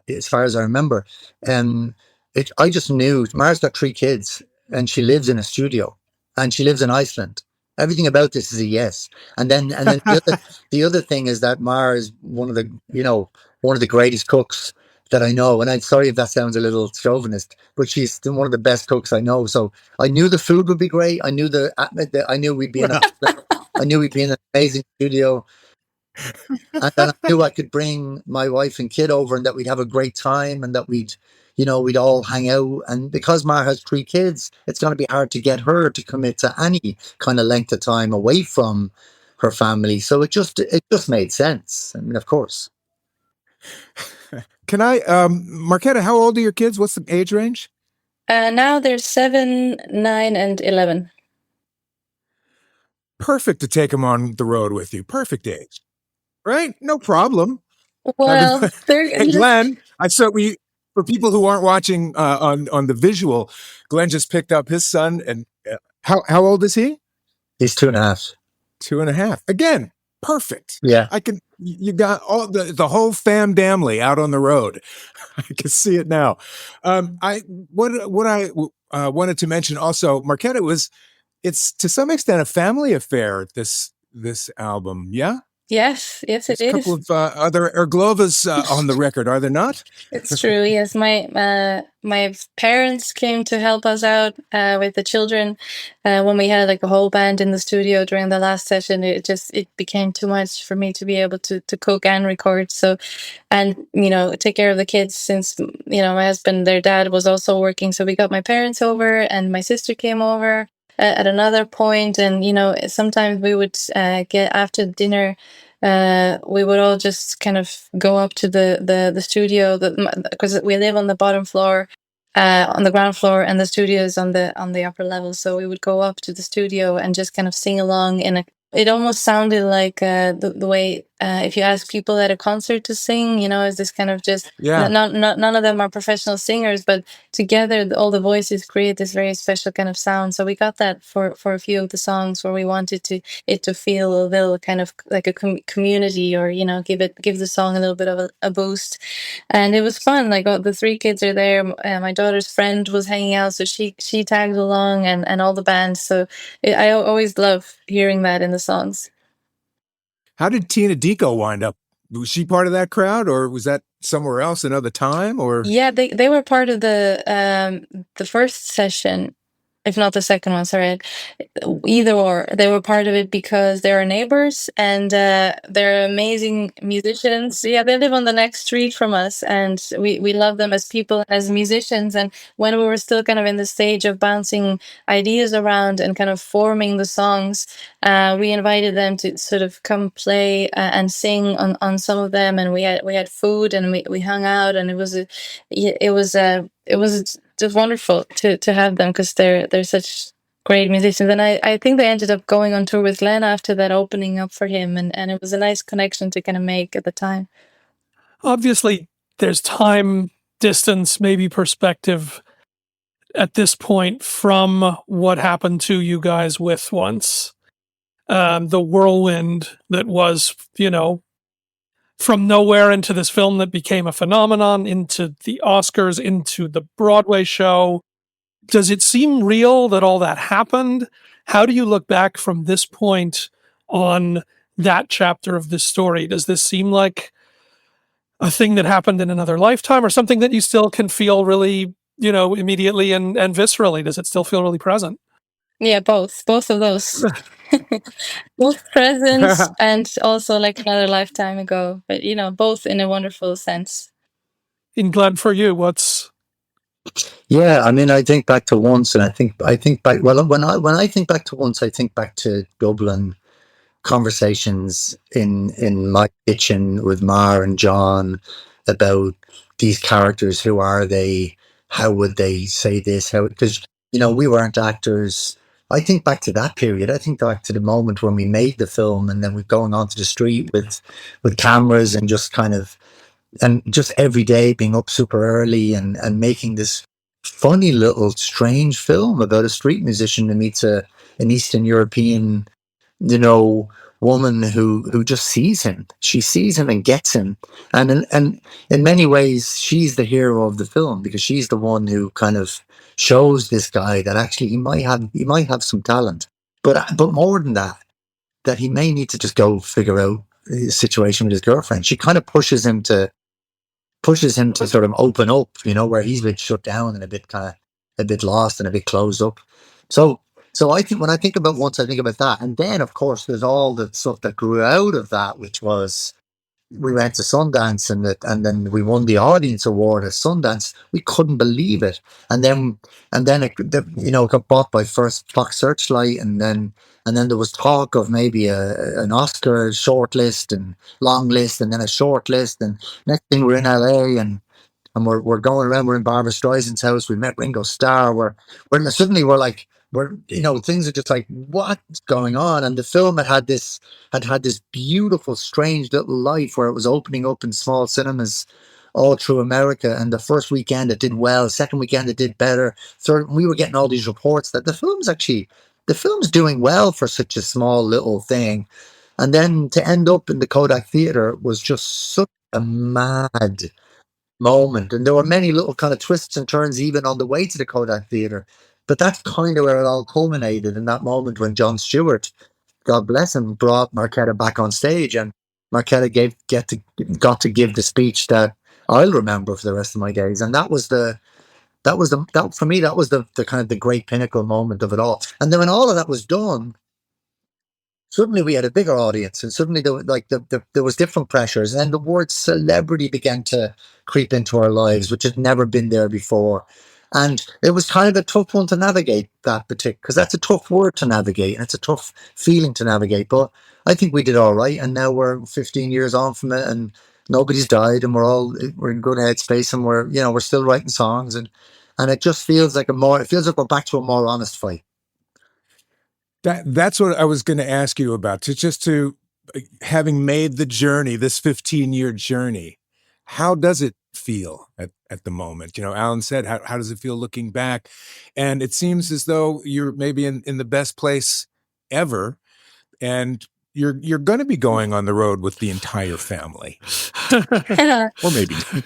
Speaker 5: as far as I remember. I just knew Mara's got 3 kids and she lives in a studio and she lives in Iceland. Everything about this is a yes. And then the other thing is that Mara is one of the greatest cooks that I know. And I'm sorry if that sounds a little chauvinist, but she's still one of the best cooks I know. So I knew the food would be great. I knew I knew we'd be in I knew we'd be in an amazing studio. And then I knew I could bring my wife and kid over and that we'd have a great time and that we'd all hang out. And because Mara has 3 kids, it's going to be hard to get her to commit to any kind of length of time away from her family. So it just made sense. I mean, of course.
Speaker 1: Can I, Marketa, how old are your kids? What's the age range?
Speaker 4: Now they're 7, 9, and 11.
Speaker 1: Perfect to take them on the road with you. Perfect age, right? No problem.
Speaker 4: Well,
Speaker 1: Hey, Glen, for people who aren't watching on the visual, Glen just picked up his son, and how old is he?
Speaker 5: He's 2.5.
Speaker 1: 2.5. Again, perfect.
Speaker 5: Yeah.
Speaker 1: You got all the whole family out on the road. I can see it now. I wanted to mention also, Marketa, it's to some extent a family affair, this album. Yeah.
Speaker 4: Yes, it is.
Speaker 1: A couple of other Irglovas on the record, are there not?
Speaker 4: It's true. Yes, my parents came to help us out with the children when we had like a whole band in the studio during the last session. It became too much for me to be able to cook and record. So, and take care of the kids, since my husband, their dad, was also working. So we got my parents over, and my sister came over at another point, and sometimes we would get after dinner. We would all just kind of go up to the studio, because we live on the bottom floor, on the ground floor, and the studio is on the upper level. So we would go up to the studio and just kind of sing along it almost sounded like the way if you ask people at a concert to sing, is this kind of just, none of them are professional singers, but together all the voices create this very special kind of sound. So we got that for a few of the songs where we wanted it to feel a little kind of like a community, or give the song a little bit of a boost. And it was fun. Like, the 3 kids are there. My daughter's friend was hanging out, so she tagged along, and all the bands. So I always love hearing that in the songs.
Speaker 1: How did Tina Dico wind up? Was she part of that crowd, or was that somewhere else another time? Or
Speaker 4: yeah, they were part of the first session, if not the second one. Sorry, either or. They were part of it because they're our neighbors, and they're amazing musicians. Yeah, they live on the next street from us, and we love them as people, as musicians. And when we were still kind of in the stage of bouncing ideas around and kind of forming the songs, we invited them to sort of come play and sing on some of them. And we had food, and we hung out, and it was just wonderful to have them, because they're such great musicians. And I think they ended up going on tour with Glen after that, opening up for him, and it was a nice connection to kind of make at the time.
Speaker 3: Obviously, there's time, distance, maybe perspective at this point from what happened to you guys with Once. The whirlwind that was, from nowhere into this film that became a phenomenon, into the Oscars, into the Broadway show. Does it seem real that all that happened? How do you look back from this point on that chapter of this story? Does this seem like a thing that happened in another lifetime, or something that you still can feel really, immediately and viscerally? Does it still feel really present?
Speaker 4: Yeah, both of those. Both presents and also like another lifetime ago, but both in a wonderful sense.
Speaker 3: in Glen, for you, what's...
Speaker 5: Yeah, I mean, I think back to Once, and I think back. Well, when I think back to Once, I think back to Dublin conversations in my kitchen with Mar and John about these characters. Who are they? How would they say this? How, because we weren't actors. I think back to that period. I think back to the moment when we made the film, and then we're going onto the street with cameras and just kind of, and just every day being up super early and making this funny little strange film about a street musician who meets an Eastern European, woman who just sees him. She sees him and gets him, and in many ways she's the hero of the film, because she's the one who kind of shows this guy that actually he might have some talent, but more than that he may need to just go figure out his situation with his girlfriend. She kind of pushes him to sort of open up, where he's a bit shut down and a bit lost and a bit closed up. So I think when I think about Once, I think about that. And then, of course, there's all the stuff that grew out of that, which was we went to Sundance and then we won the audience award at Sundance. We couldn't believe it. And then it got bought by first Fox Searchlight, and then there was talk of maybe an Oscar short list and long list, and then a short list. And next thing we're in LA, and we're going around. We're in Barbara Streisand's house. We met Ringo Starr. Things are just like, what's going on? And the film had this beautiful, strange little life where it was opening up in small cinemas all through America. And the first weekend it did well. Second weekend it did better. Third, we were getting all these reports that the film's doing well for such a small little thing. And then to end up in the Kodak Theatre was just such a mad moment. And there were many little kind of twists and turns even on the way to the Kodak Theatre. But that's kind of where it all culminated, in that moment when Jon Stewart, God bless him, brought Marketa back on stage, and Marketa got to give the speech that I'll remember for the rest of my days. And that for me, that was the kind of the great pinnacle moment of it all. And then when all of that was done, suddenly we had a bigger audience, and suddenly there was different pressures, and the word celebrity began to creep into our lives, which had never been there before. And it was kind of a tough one to navigate, that particular, because that's a tough word to navigate, and it's a tough feeling to navigate. But I think we did all right, and now we're 15 years on from it, and nobody's died, and we're in good headspace, and we're still writing songs, and it just feels like we're back to a more honest fight.
Speaker 1: That's what I was going to ask you about. To having made the journey, this 15-year journey, how does it feel at the moment? Alan said, how does it feel looking back? And it seems as though you're maybe in the best place ever, and you're going to be going on the road with the entire family. Or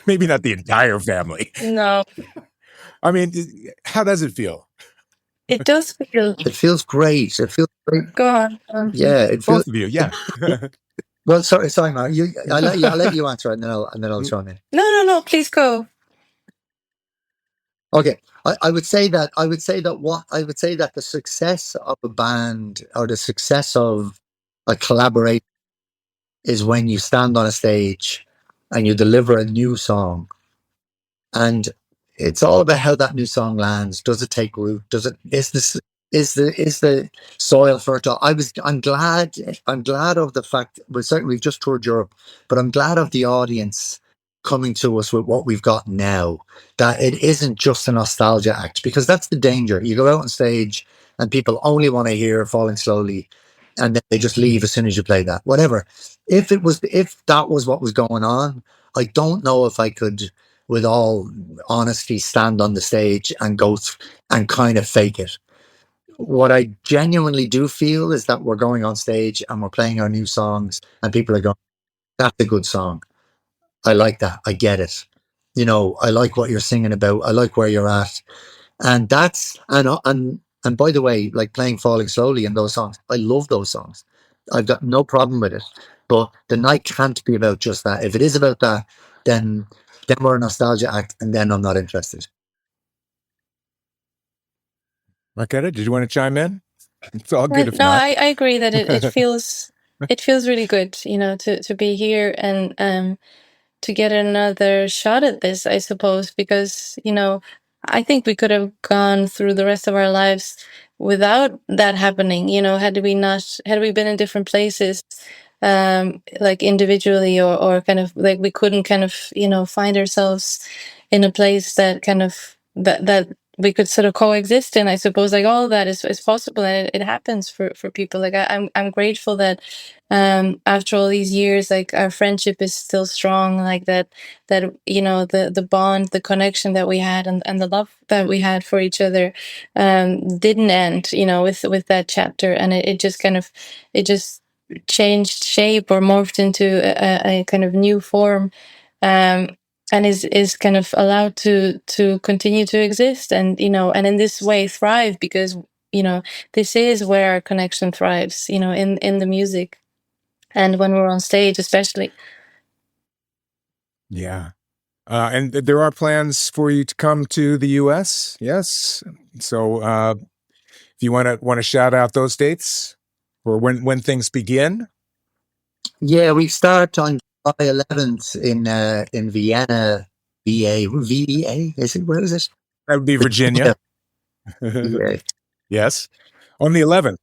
Speaker 1: maybe not the entire family.
Speaker 4: No.
Speaker 1: I mean, how does it feel?
Speaker 4: It does feel.
Speaker 5: It feels great. It feels great.
Speaker 4: Go on.
Speaker 5: Yeah, it feels.
Speaker 1: Both of you, yeah.
Speaker 5: Well, sorry, Mark. I'll let you answer it, and then I'll chime in.
Speaker 4: No. Please go.
Speaker 5: Okay, I would say that the success of a band, or the success of a collaboration, is when you stand on a stage and you deliver a new song, and it's all about how that new song lands. Does it take root? Is the soil fertile? I'm glad of the fact, we've just toured Europe, but I'm glad of the audience coming to us with what we've got now, that it isn't just a nostalgia act, because that's the danger. You go out on stage and people only want to hear Falling Slowly, and then they just leave as soon as you play that. Whatever. If that was what was going on, I don't know if I could, with all honesty, stand on the stage and go and kind of fake it. What I genuinely do feel is that we're going on stage and we're playing our new songs, and people are going, "That's a good song. I like that. I get it. I like what you're singing about. I like where you're at." And and by the way, like playing Falling Slowly and those songs, I love those songs. I've got no problem with it. But the night can't be about just that. If it is about that, then we're a nostalgia act, and then I'm not interested.
Speaker 1: Marketa, did you want to chime in? It's all good. If
Speaker 4: No,
Speaker 1: not.
Speaker 4: I agree that it feels really good, to be here and get another shot at this, I suppose, because, you know, I think we could have gone through the rest of our lives without that happening. You know, had we been in different places, like individually, or kind of like we couldn't kind of, you know, find ourselves in a place that kind of that we could sort of coexist in. I suppose like all of that is possible, and it happens for people. Like I'm grateful that after all these years, like our friendship is still strong, like that you know, the bond, the connection that we had, and the love that we had for each other didn't end, you know, with that chapter, and it just kind of changed shape or morphed into a kind of new form, and is kind of allowed to continue to exist, and, you know, and in this way thrive, because, you know, this is where our connection thrives, you know, in the music, and when we're on stage especially.
Speaker 1: Yeah. And there are plans for you to come to the US. Yes. So if you want to shout out those dates or when things begin.
Speaker 5: Yeah, we start on July 11th in Vienna, VA, is it? Where is it?
Speaker 1: That would be Virginia.
Speaker 5: Yeah.
Speaker 1: Yes. On the 11th.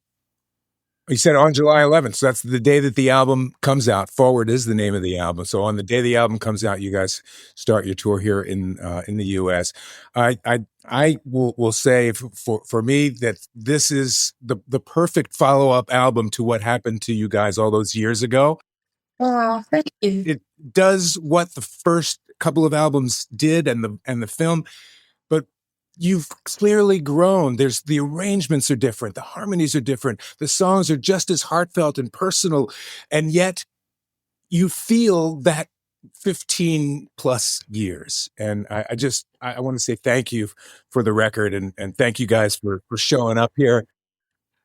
Speaker 1: You said on July 11th. So that's the day that the album comes out. Forward is the name of the album. So on the day the album comes out, you guys start your tour here in the US. I will say for me that this is the perfect follow-up album to what happened to you guys all those years ago.
Speaker 4: Oh, thank you.
Speaker 1: It does what the first couple of albums did, and the film, but you've clearly grown. The arrangements are different, the harmonies are different, the songs are just as heartfelt and personal, and yet you feel that 15 plus years. And I want to say thank you for the record, and thank you guys for showing up here.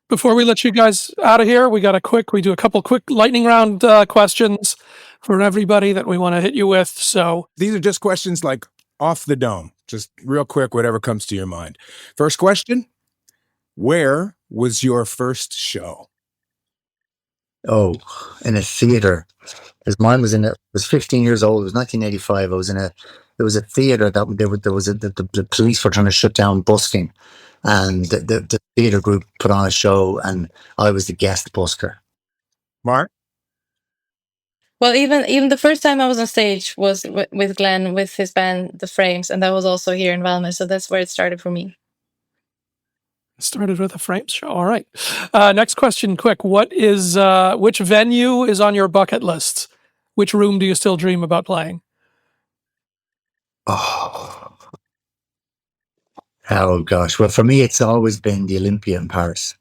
Speaker 3: Before we let you guys out of here, we do a couple quick lightning round questions for everybody that we want to hit you with. So
Speaker 1: these are just questions like off the dome, just real quick, whatever comes to your mind. First question: where was your first show?
Speaker 5: Oh, in a theater. As mine was I was 15 years old. It was 1985. There was a theater that the police were trying to shut down busking, and the theater group put on a show, and I was the guest busker.
Speaker 1: Mark?
Speaker 4: Well, even the first time I was on stage was with Glen, with his band, The Frames, and that was also here in Valmy. So that's where it started for me.
Speaker 3: Started with a Frames show. All right. Next question, quick. Which venue is on your bucket list? Which room do you still dream about playing?
Speaker 5: Oh gosh. Well, for me, it's always been the Olympia in Paris.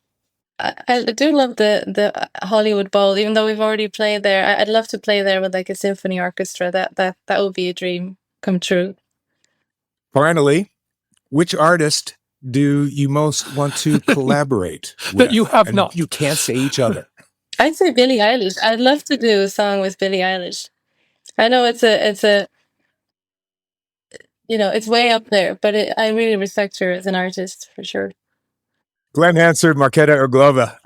Speaker 4: I do love the Hollywood Bowl, even though we've already played there. I'd love to play there with like a symphony orchestra. That would be a dream come true.
Speaker 1: Finally, which artist do you most want to collaborate with?
Speaker 3: That you have not.
Speaker 1: You can't say each other.
Speaker 4: I'd say Billie Eilish. I'd love to do a song with Billie Eilish. I know it's a you know, it's way up there, but I really respect her as an artist for sure.
Speaker 1: Glen, Hansard, Marketa, Irglova,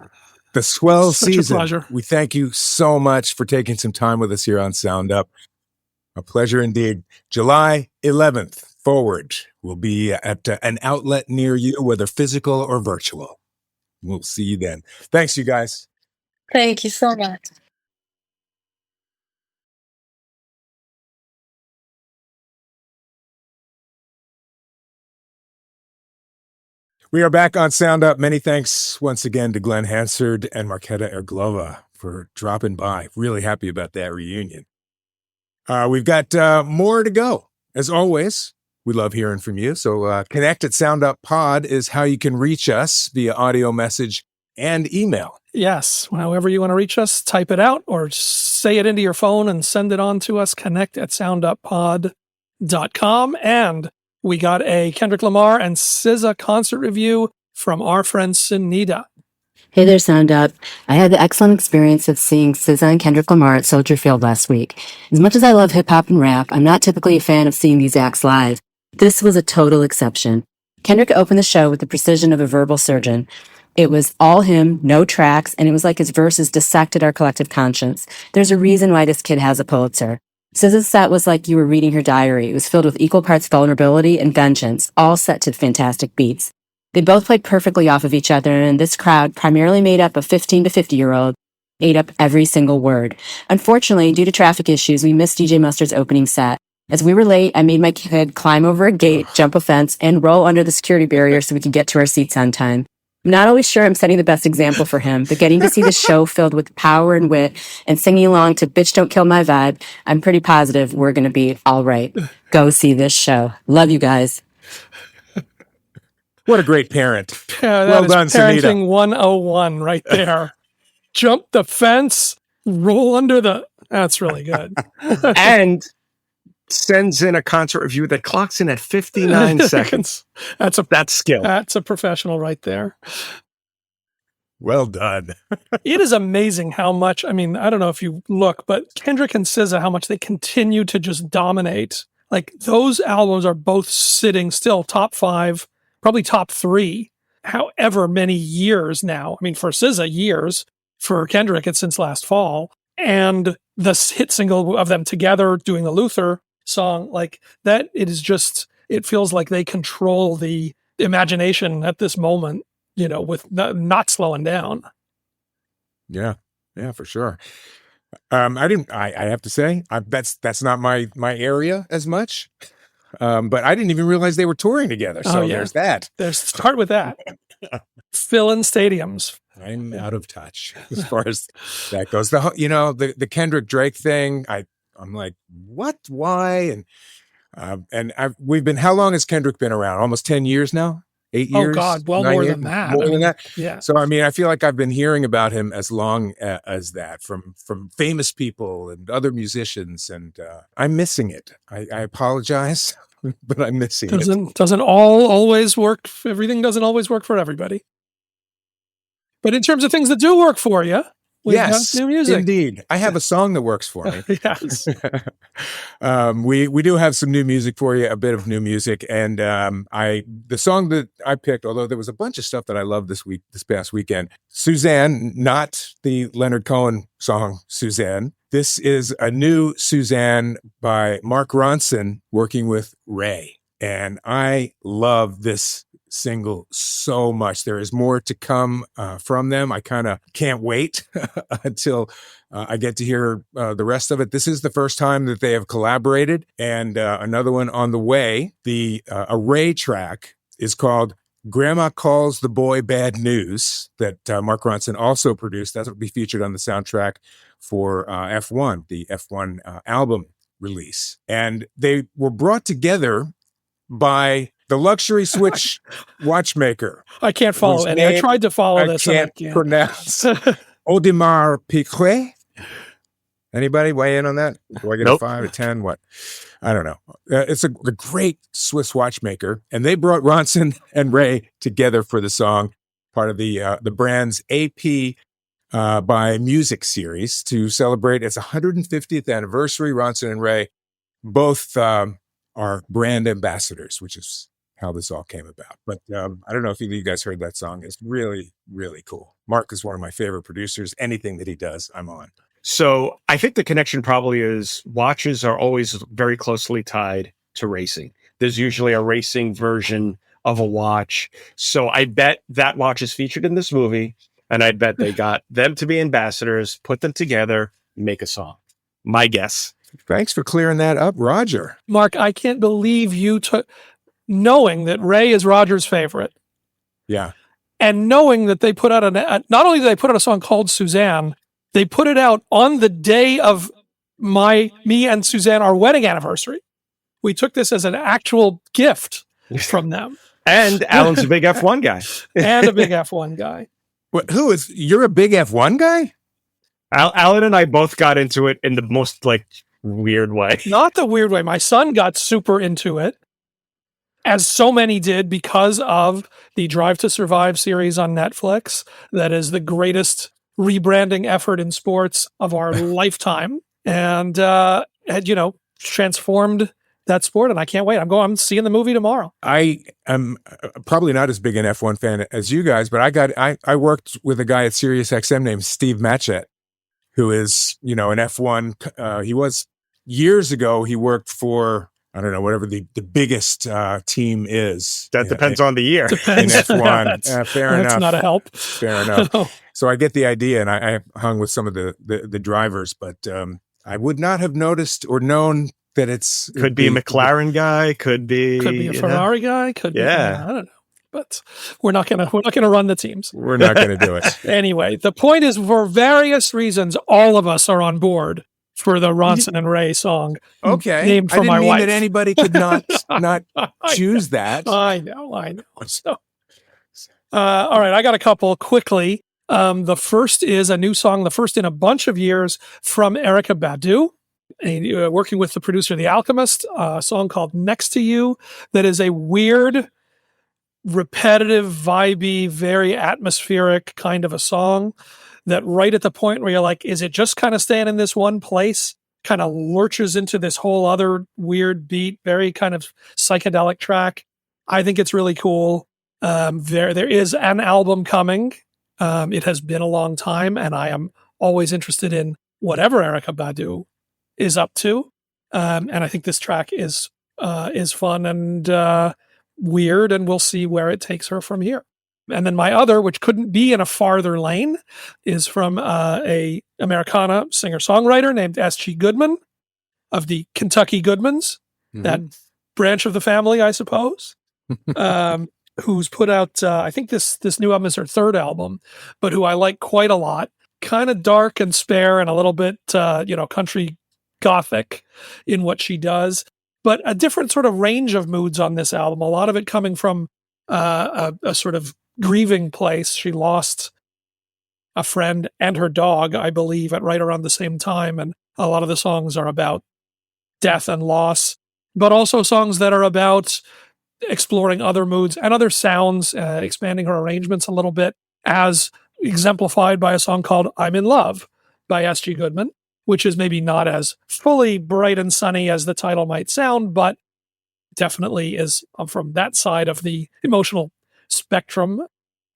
Speaker 1: the Swell
Speaker 3: Such
Speaker 1: season.
Speaker 3: a pleasure.
Speaker 1: We thank you so much for taking some time with us here on Sound Up. A pleasure indeed. July 11th, Forward will be at an outlet near you, whether physical or virtual. We'll see you then. Thanks, you guys.
Speaker 4: Thank you so much.
Speaker 1: We are back on Sound Up. Many thanks once again to Glen Hansard and Marketa Irglova for dropping by. Really happy about that reunion. We've got more to go. As always, we love hearing from you. So connect at Sound Up Pod is how you can reach us via audio message and email.
Speaker 3: Yes. However you want to reach us, type it out or say it into your phone and send it on to us. Connect at sounduppod.com. And we got a Kendrick Lamar and SZA concert review from our friend Sunita.
Speaker 6: Hey there, Sound Up. I had the excellent experience of seeing SZA and Kendrick Lamar at Soldier Field last week. As much as I love hip-hop and rap, I'm not typically a fan of seeing these acts live. This was a total exception. Kendrick opened the show with the precision of a verbal surgeon. It was all him, no tracks, and it was like his verses dissected our collective conscience. There's a reason why this kid has a Pulitzer. SZA's set was like you were reading her diary. It was filled with equal parts vulnerability and vengeance, all set to fantastic beats. They both played perfectly off of each other, and this crowd, primarily made up of 15 to 50-year-olds, ate up every single word. Unfortunately, due to traffic issues, we missed DJ Mustard's opening set. As we were late, I made my kid climb over a gate, jump a fence, and roll under the security barrier so we could get to our seats on time. I'm not always sure I'm setting the best example for him, but getting to see the show filled with power and wit and singing along to Bitch Don't Kill My Vibe, I'm pretty positive we're going to be all right. Go see this show. Love you guys.
Speaker 1: What a great parent.
Speaker 3: Yeah,
Speaker 1: Well
Speaker 3: that
Speaker 1: done,
Speaker 3: is parenting
Speaker 1: Sunita.
Speaker 3: 101 right there. Jump the fence, roll under the... That's really good.
Speaker 2: And sends in a concert review that clocks in at 59 seconds. That's skill.
Speaker 3: That's a professional right there.
Speaker 1: Well done.
Speaker 3: It is amazing how much, I mean, I don't know if you look, but Kendrick and SZA, how much they continue to just dominate. Like, those albums are both sitting still top 5, probably top 3, however many years now. I mean, for SZA, years. For Kendrick, it's since last fall. And the hit single of them together doing the Luther song, like that, it is just, it feels like they control the imagination at this moment, you know, with not slowing down.
Speaker 1: Yeah, for sure. I have to say, that's not my area as much. But I didn't even realize they were touring together. So there's that.
Speaker 3: Start with that. Fill in stadiums.
Speaker 1: I'm out of touch as far as that goes. The Kendrick Drake thing. I'm like, what? Why? And we've been. How long has Kendrick been around? Almost 10 years now. 8 years.
Speaker 3: Oh God, well more than that.
Speaker 1: More than that.
Speaker 3: Yeah.
Speaker 1: So I mean, I feel like I've been hearing about him as long as that from famous people and other musicians, and I'm missing it. I apologize, but I'm missing it.
Speaker 3: Doesn't always work. Everything doesn't always work for everybody. But in terms of things that do work for you, we have new music.
Speaker 1: Indeed. I have a song that works for me.
Speaker 3: Yes.
Speaker 1: We do have some new music for you, a bit of new music. And the song that I picked, although there was a bunch of stuff that I loved this past weekend, Suzanne, not the Leonard Cohen song, Suzanne. This is a new Suzanne by Mark Ronson working with Raye. And I love this single so much. There is more to come from them. I kind of can't wait until I get to hear the rest of it. This is the first time that they have collaborated, and another one on the way. The Raye track is called Grandma Calls the Boy Bad News, that Mark Ronson also produced. That will be featured on the soundtrack for F1, the F1 album release. And they were brought together by the luxury switch watchmaker.
Speaker 3: I can't follow any. I tried to follow this.
Speaker 1: I can't pronounce. Audemars Piguet. Anybody weigh in on that? Do I get a 5 or 10? What? I don't know. It's a great Swiss watchmaker, and they brought Ronson and Raye together for the song, part of the brand's AP by Music series to celebrate its 150th anniversary. Ronson and Raye both are brand ambassadors, which is how this all came about. But I don't know if you guys heard that song. It's really, really cool. Mark is one of my favorite producers. Anything that he does, I'm on.
Speaker 2: So I think the connection probably is watches are always very closely tied to racing. There's usually a racing version of a watch. So I bet that watch is featured in this movie, and I bet they got them to be ambassadors, put them together, make a song. My guess.
Speaker 1: Thanks for clearing that up, Roger.
Speaker 3: Mark, I can't believe you took, knowing that Raye is Roger's favorite.
Speaker 1: Yeah.
Speaker 3: And knowing that they put out not only did they put out a song called Suzanne, they put it out on the day of me and Suzanne, our wedding anniversary. We took this as an actual gift from them.
Speaker 2: And Alan's a big F1 guy.
Speaker 3: And a big F1 guy.
Speaker 1: You're a big F1 guy?
Speaker 2: Alan and I both got into it in the most weird way.
Speaker 3: Not the weird way. My son got super into it, as so many did, because of the Drive to Survive series on Netflix. That is the greatest rebranding effort in sports of our lifetime, and had transformed that sport. And I can't wait. I'm seeing the movie tomorrow.
Speaker 1: I am probably not as big an F1 fan as you guys, but I worked with a guy at SiriusXM named Steve Matchett, who is an F1. He was years ago, he worked for, I don't know, whatever the biggest team is.
Speaker 2: That depends on the year.
Speaker 1: In
Speaker 3: Depends.
Speaker 1: F1. Fair enough.
Speaker 3: That's not a help.
Speaker 1: Fair enough. So I get the idea, and I hung with some of the drivers, but I would not have noticed or known that
Speaker 2: could be a McLaren guy, could be
Speaker 3: a Ferrari guy, could be, I don't know. But we're not gonna run the teams.
Speaker 1: We're not gonna do it.
Speaker 3: Anyway, the point is, for various reasons, all of us are on board for the Ronson and Raye song.
Speaker 1: Okay,
Speaker 3: named for
Speaker 1: I didn't
Speaker 3: my
Speaker 1: mean
Speaker 3: wife.
Speaker 1: that anybody could not choose that.
Speaker 3: I know. So, all right, I got a couple quickly. The first is a new song, the first in a bunch of years, from Erykah Badu, working with the producer The Alchemist, a song called Next to You, that is a weird, repetitive, vibey, very atmospheric kind of a song that right at the point where you're like, is it just kind of staying in this one place? Kind of lurches into this whole other weird beat, very kind of psychedelic track. I think it's really cool. There is an album coming. It has been a long time, and I am always interested in whatever Erykah Badu is up to. And I think this track is fun and weird, and we'll see where it takes her from here. And then my other, which couldn't be in a farther lane, is from a Americana singer-songwriter named S.G. Goodman of the Kentucky Goodmans, that branch of the family, I suppose, who's put out, I think this new album is her third album, but who I like quite a lot. Kind of dark and spare and a little bit, country gothic in what she does, but a different sort of range of moods on this album. A lot of it coming from a sort of grieving place. She lost a friend and her dog, I believe, at right around the same time. And a lot of the songs are about death and loss, but also songs that are about exploring other moods and other sounds, expanding her arrangements a little bit, as exemplified by a song called I'm in Love by S.G. Goodman, which is maybe not as fully bright and sunny as the title might sound, but definitely is from that side of the emotional spectrum.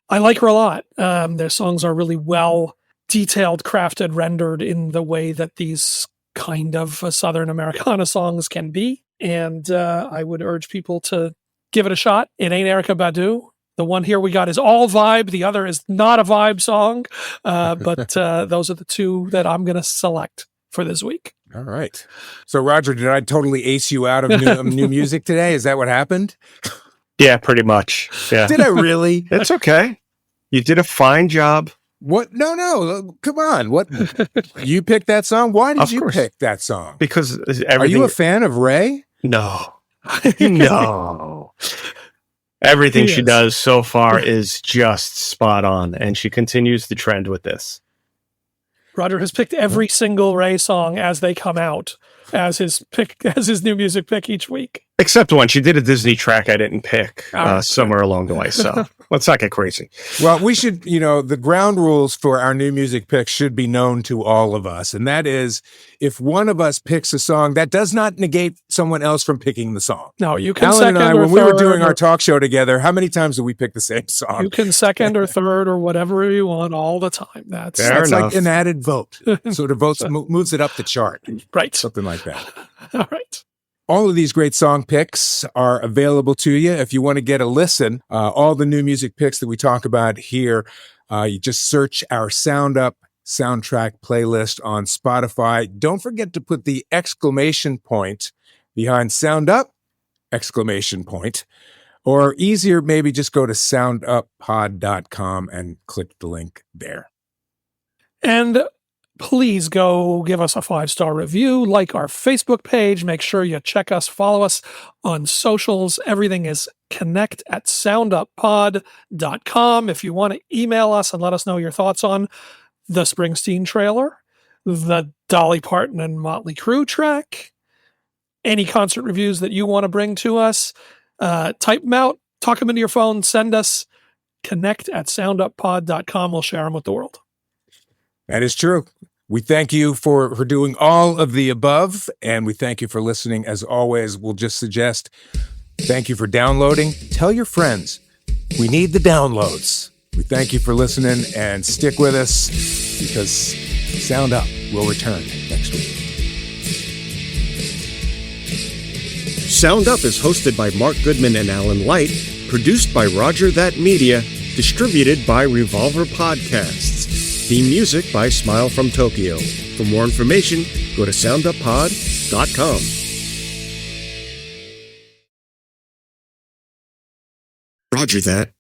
Speaker 3: I like her a lot. Their songs are really well detailed, crafted, rendered in the way that these kind of Southern Americana songs can be. And I would urge people to give it a shot. It ain't Erykah Badu. The one here we got is all vibe. The other is not a vibe song. But those are the two that I'm going to select for this week.
Speaker 1: All right. So, Roger, did I totally ace you out of new music today? Is that what happened?
Speaker 2: Yeah, pretty much. Yeah.
Speaker 1: Did I really?
Speaker 2: It's okay. You did a fine job.
Speaker 1: What? No. Come on. What? You picked that song? Why did you pick that song?
Speaker 2: Because everything.
Speaker 1: Are you a fan of Raye?
Speaker 2: No. No. Everything she does so far is just spot on, and she continues the trend with this.
Speaker 3: Roger has picked every single Raye song as they come out as his new music pick each week.
Speaker 2: Except one. She did a Disney track I didn't pick somewhere along the way. So let's not get crazy.
Speaker 1: Well, we should, the ground rules for our new music picks should be known to all of us. And that is, if one of us picks a song, that does not negate someone else from picking the song.
Speaker 3: No, you can
Speaker 1: Alan
Speaker 3: second
Speaker 1: and I,
Speaker 3: or
Speaker 1: when we were
Speaker 3: third
Speaker 1: doing our talk show together, how many times did we pick the same song?
Speaker 3: You can second or third or whatever you want all the time. That's
Speaker 1: like an added vote. So the moves it up the chart.
Speaker 3: Right.
Speaker 1: Something like that.
Speaker 3: All right.
Speaker 1: All of these great song picks are available to you. If you want to get a listen, all the new music picks that we talk about here, you just search our Sound Up soundtrack playlist on Spotify. Don't forget to put the exclamation point behind Sound Up, exclamation point. Or easier, maybe just go to sounduppod.com and click the link there.
Speaker 3: And please go give us a 5-star review, like our Facebook page. Make sure you follow us on socials. Everything is connect@sounduppod.com. If you want to email us and let us know your thoughts on the Springsteen trailer, the Dolly Parton and Motley Crue track, any concert reviews that you want to bring to us, type them out, talk them into your phone, send us connect@sounduppod.com. We'll share them with the world.
Speaker 1: That is true. We thank you for doing all of the above, and we thank you for listening. As always, we'll just suggest thank you for downloading. Tell your friends. We need the downloads. We thank you for listening, and stick with us because Sound Up will return next week.
Speaker 2: Sound Up is hosted by Mark Goodman and Alan Light, produced by Roger That Media, distributed by Revolver Podcasts. Theme music by Smile from Tokyo. For more information, go to sounduppod.com. Roger that.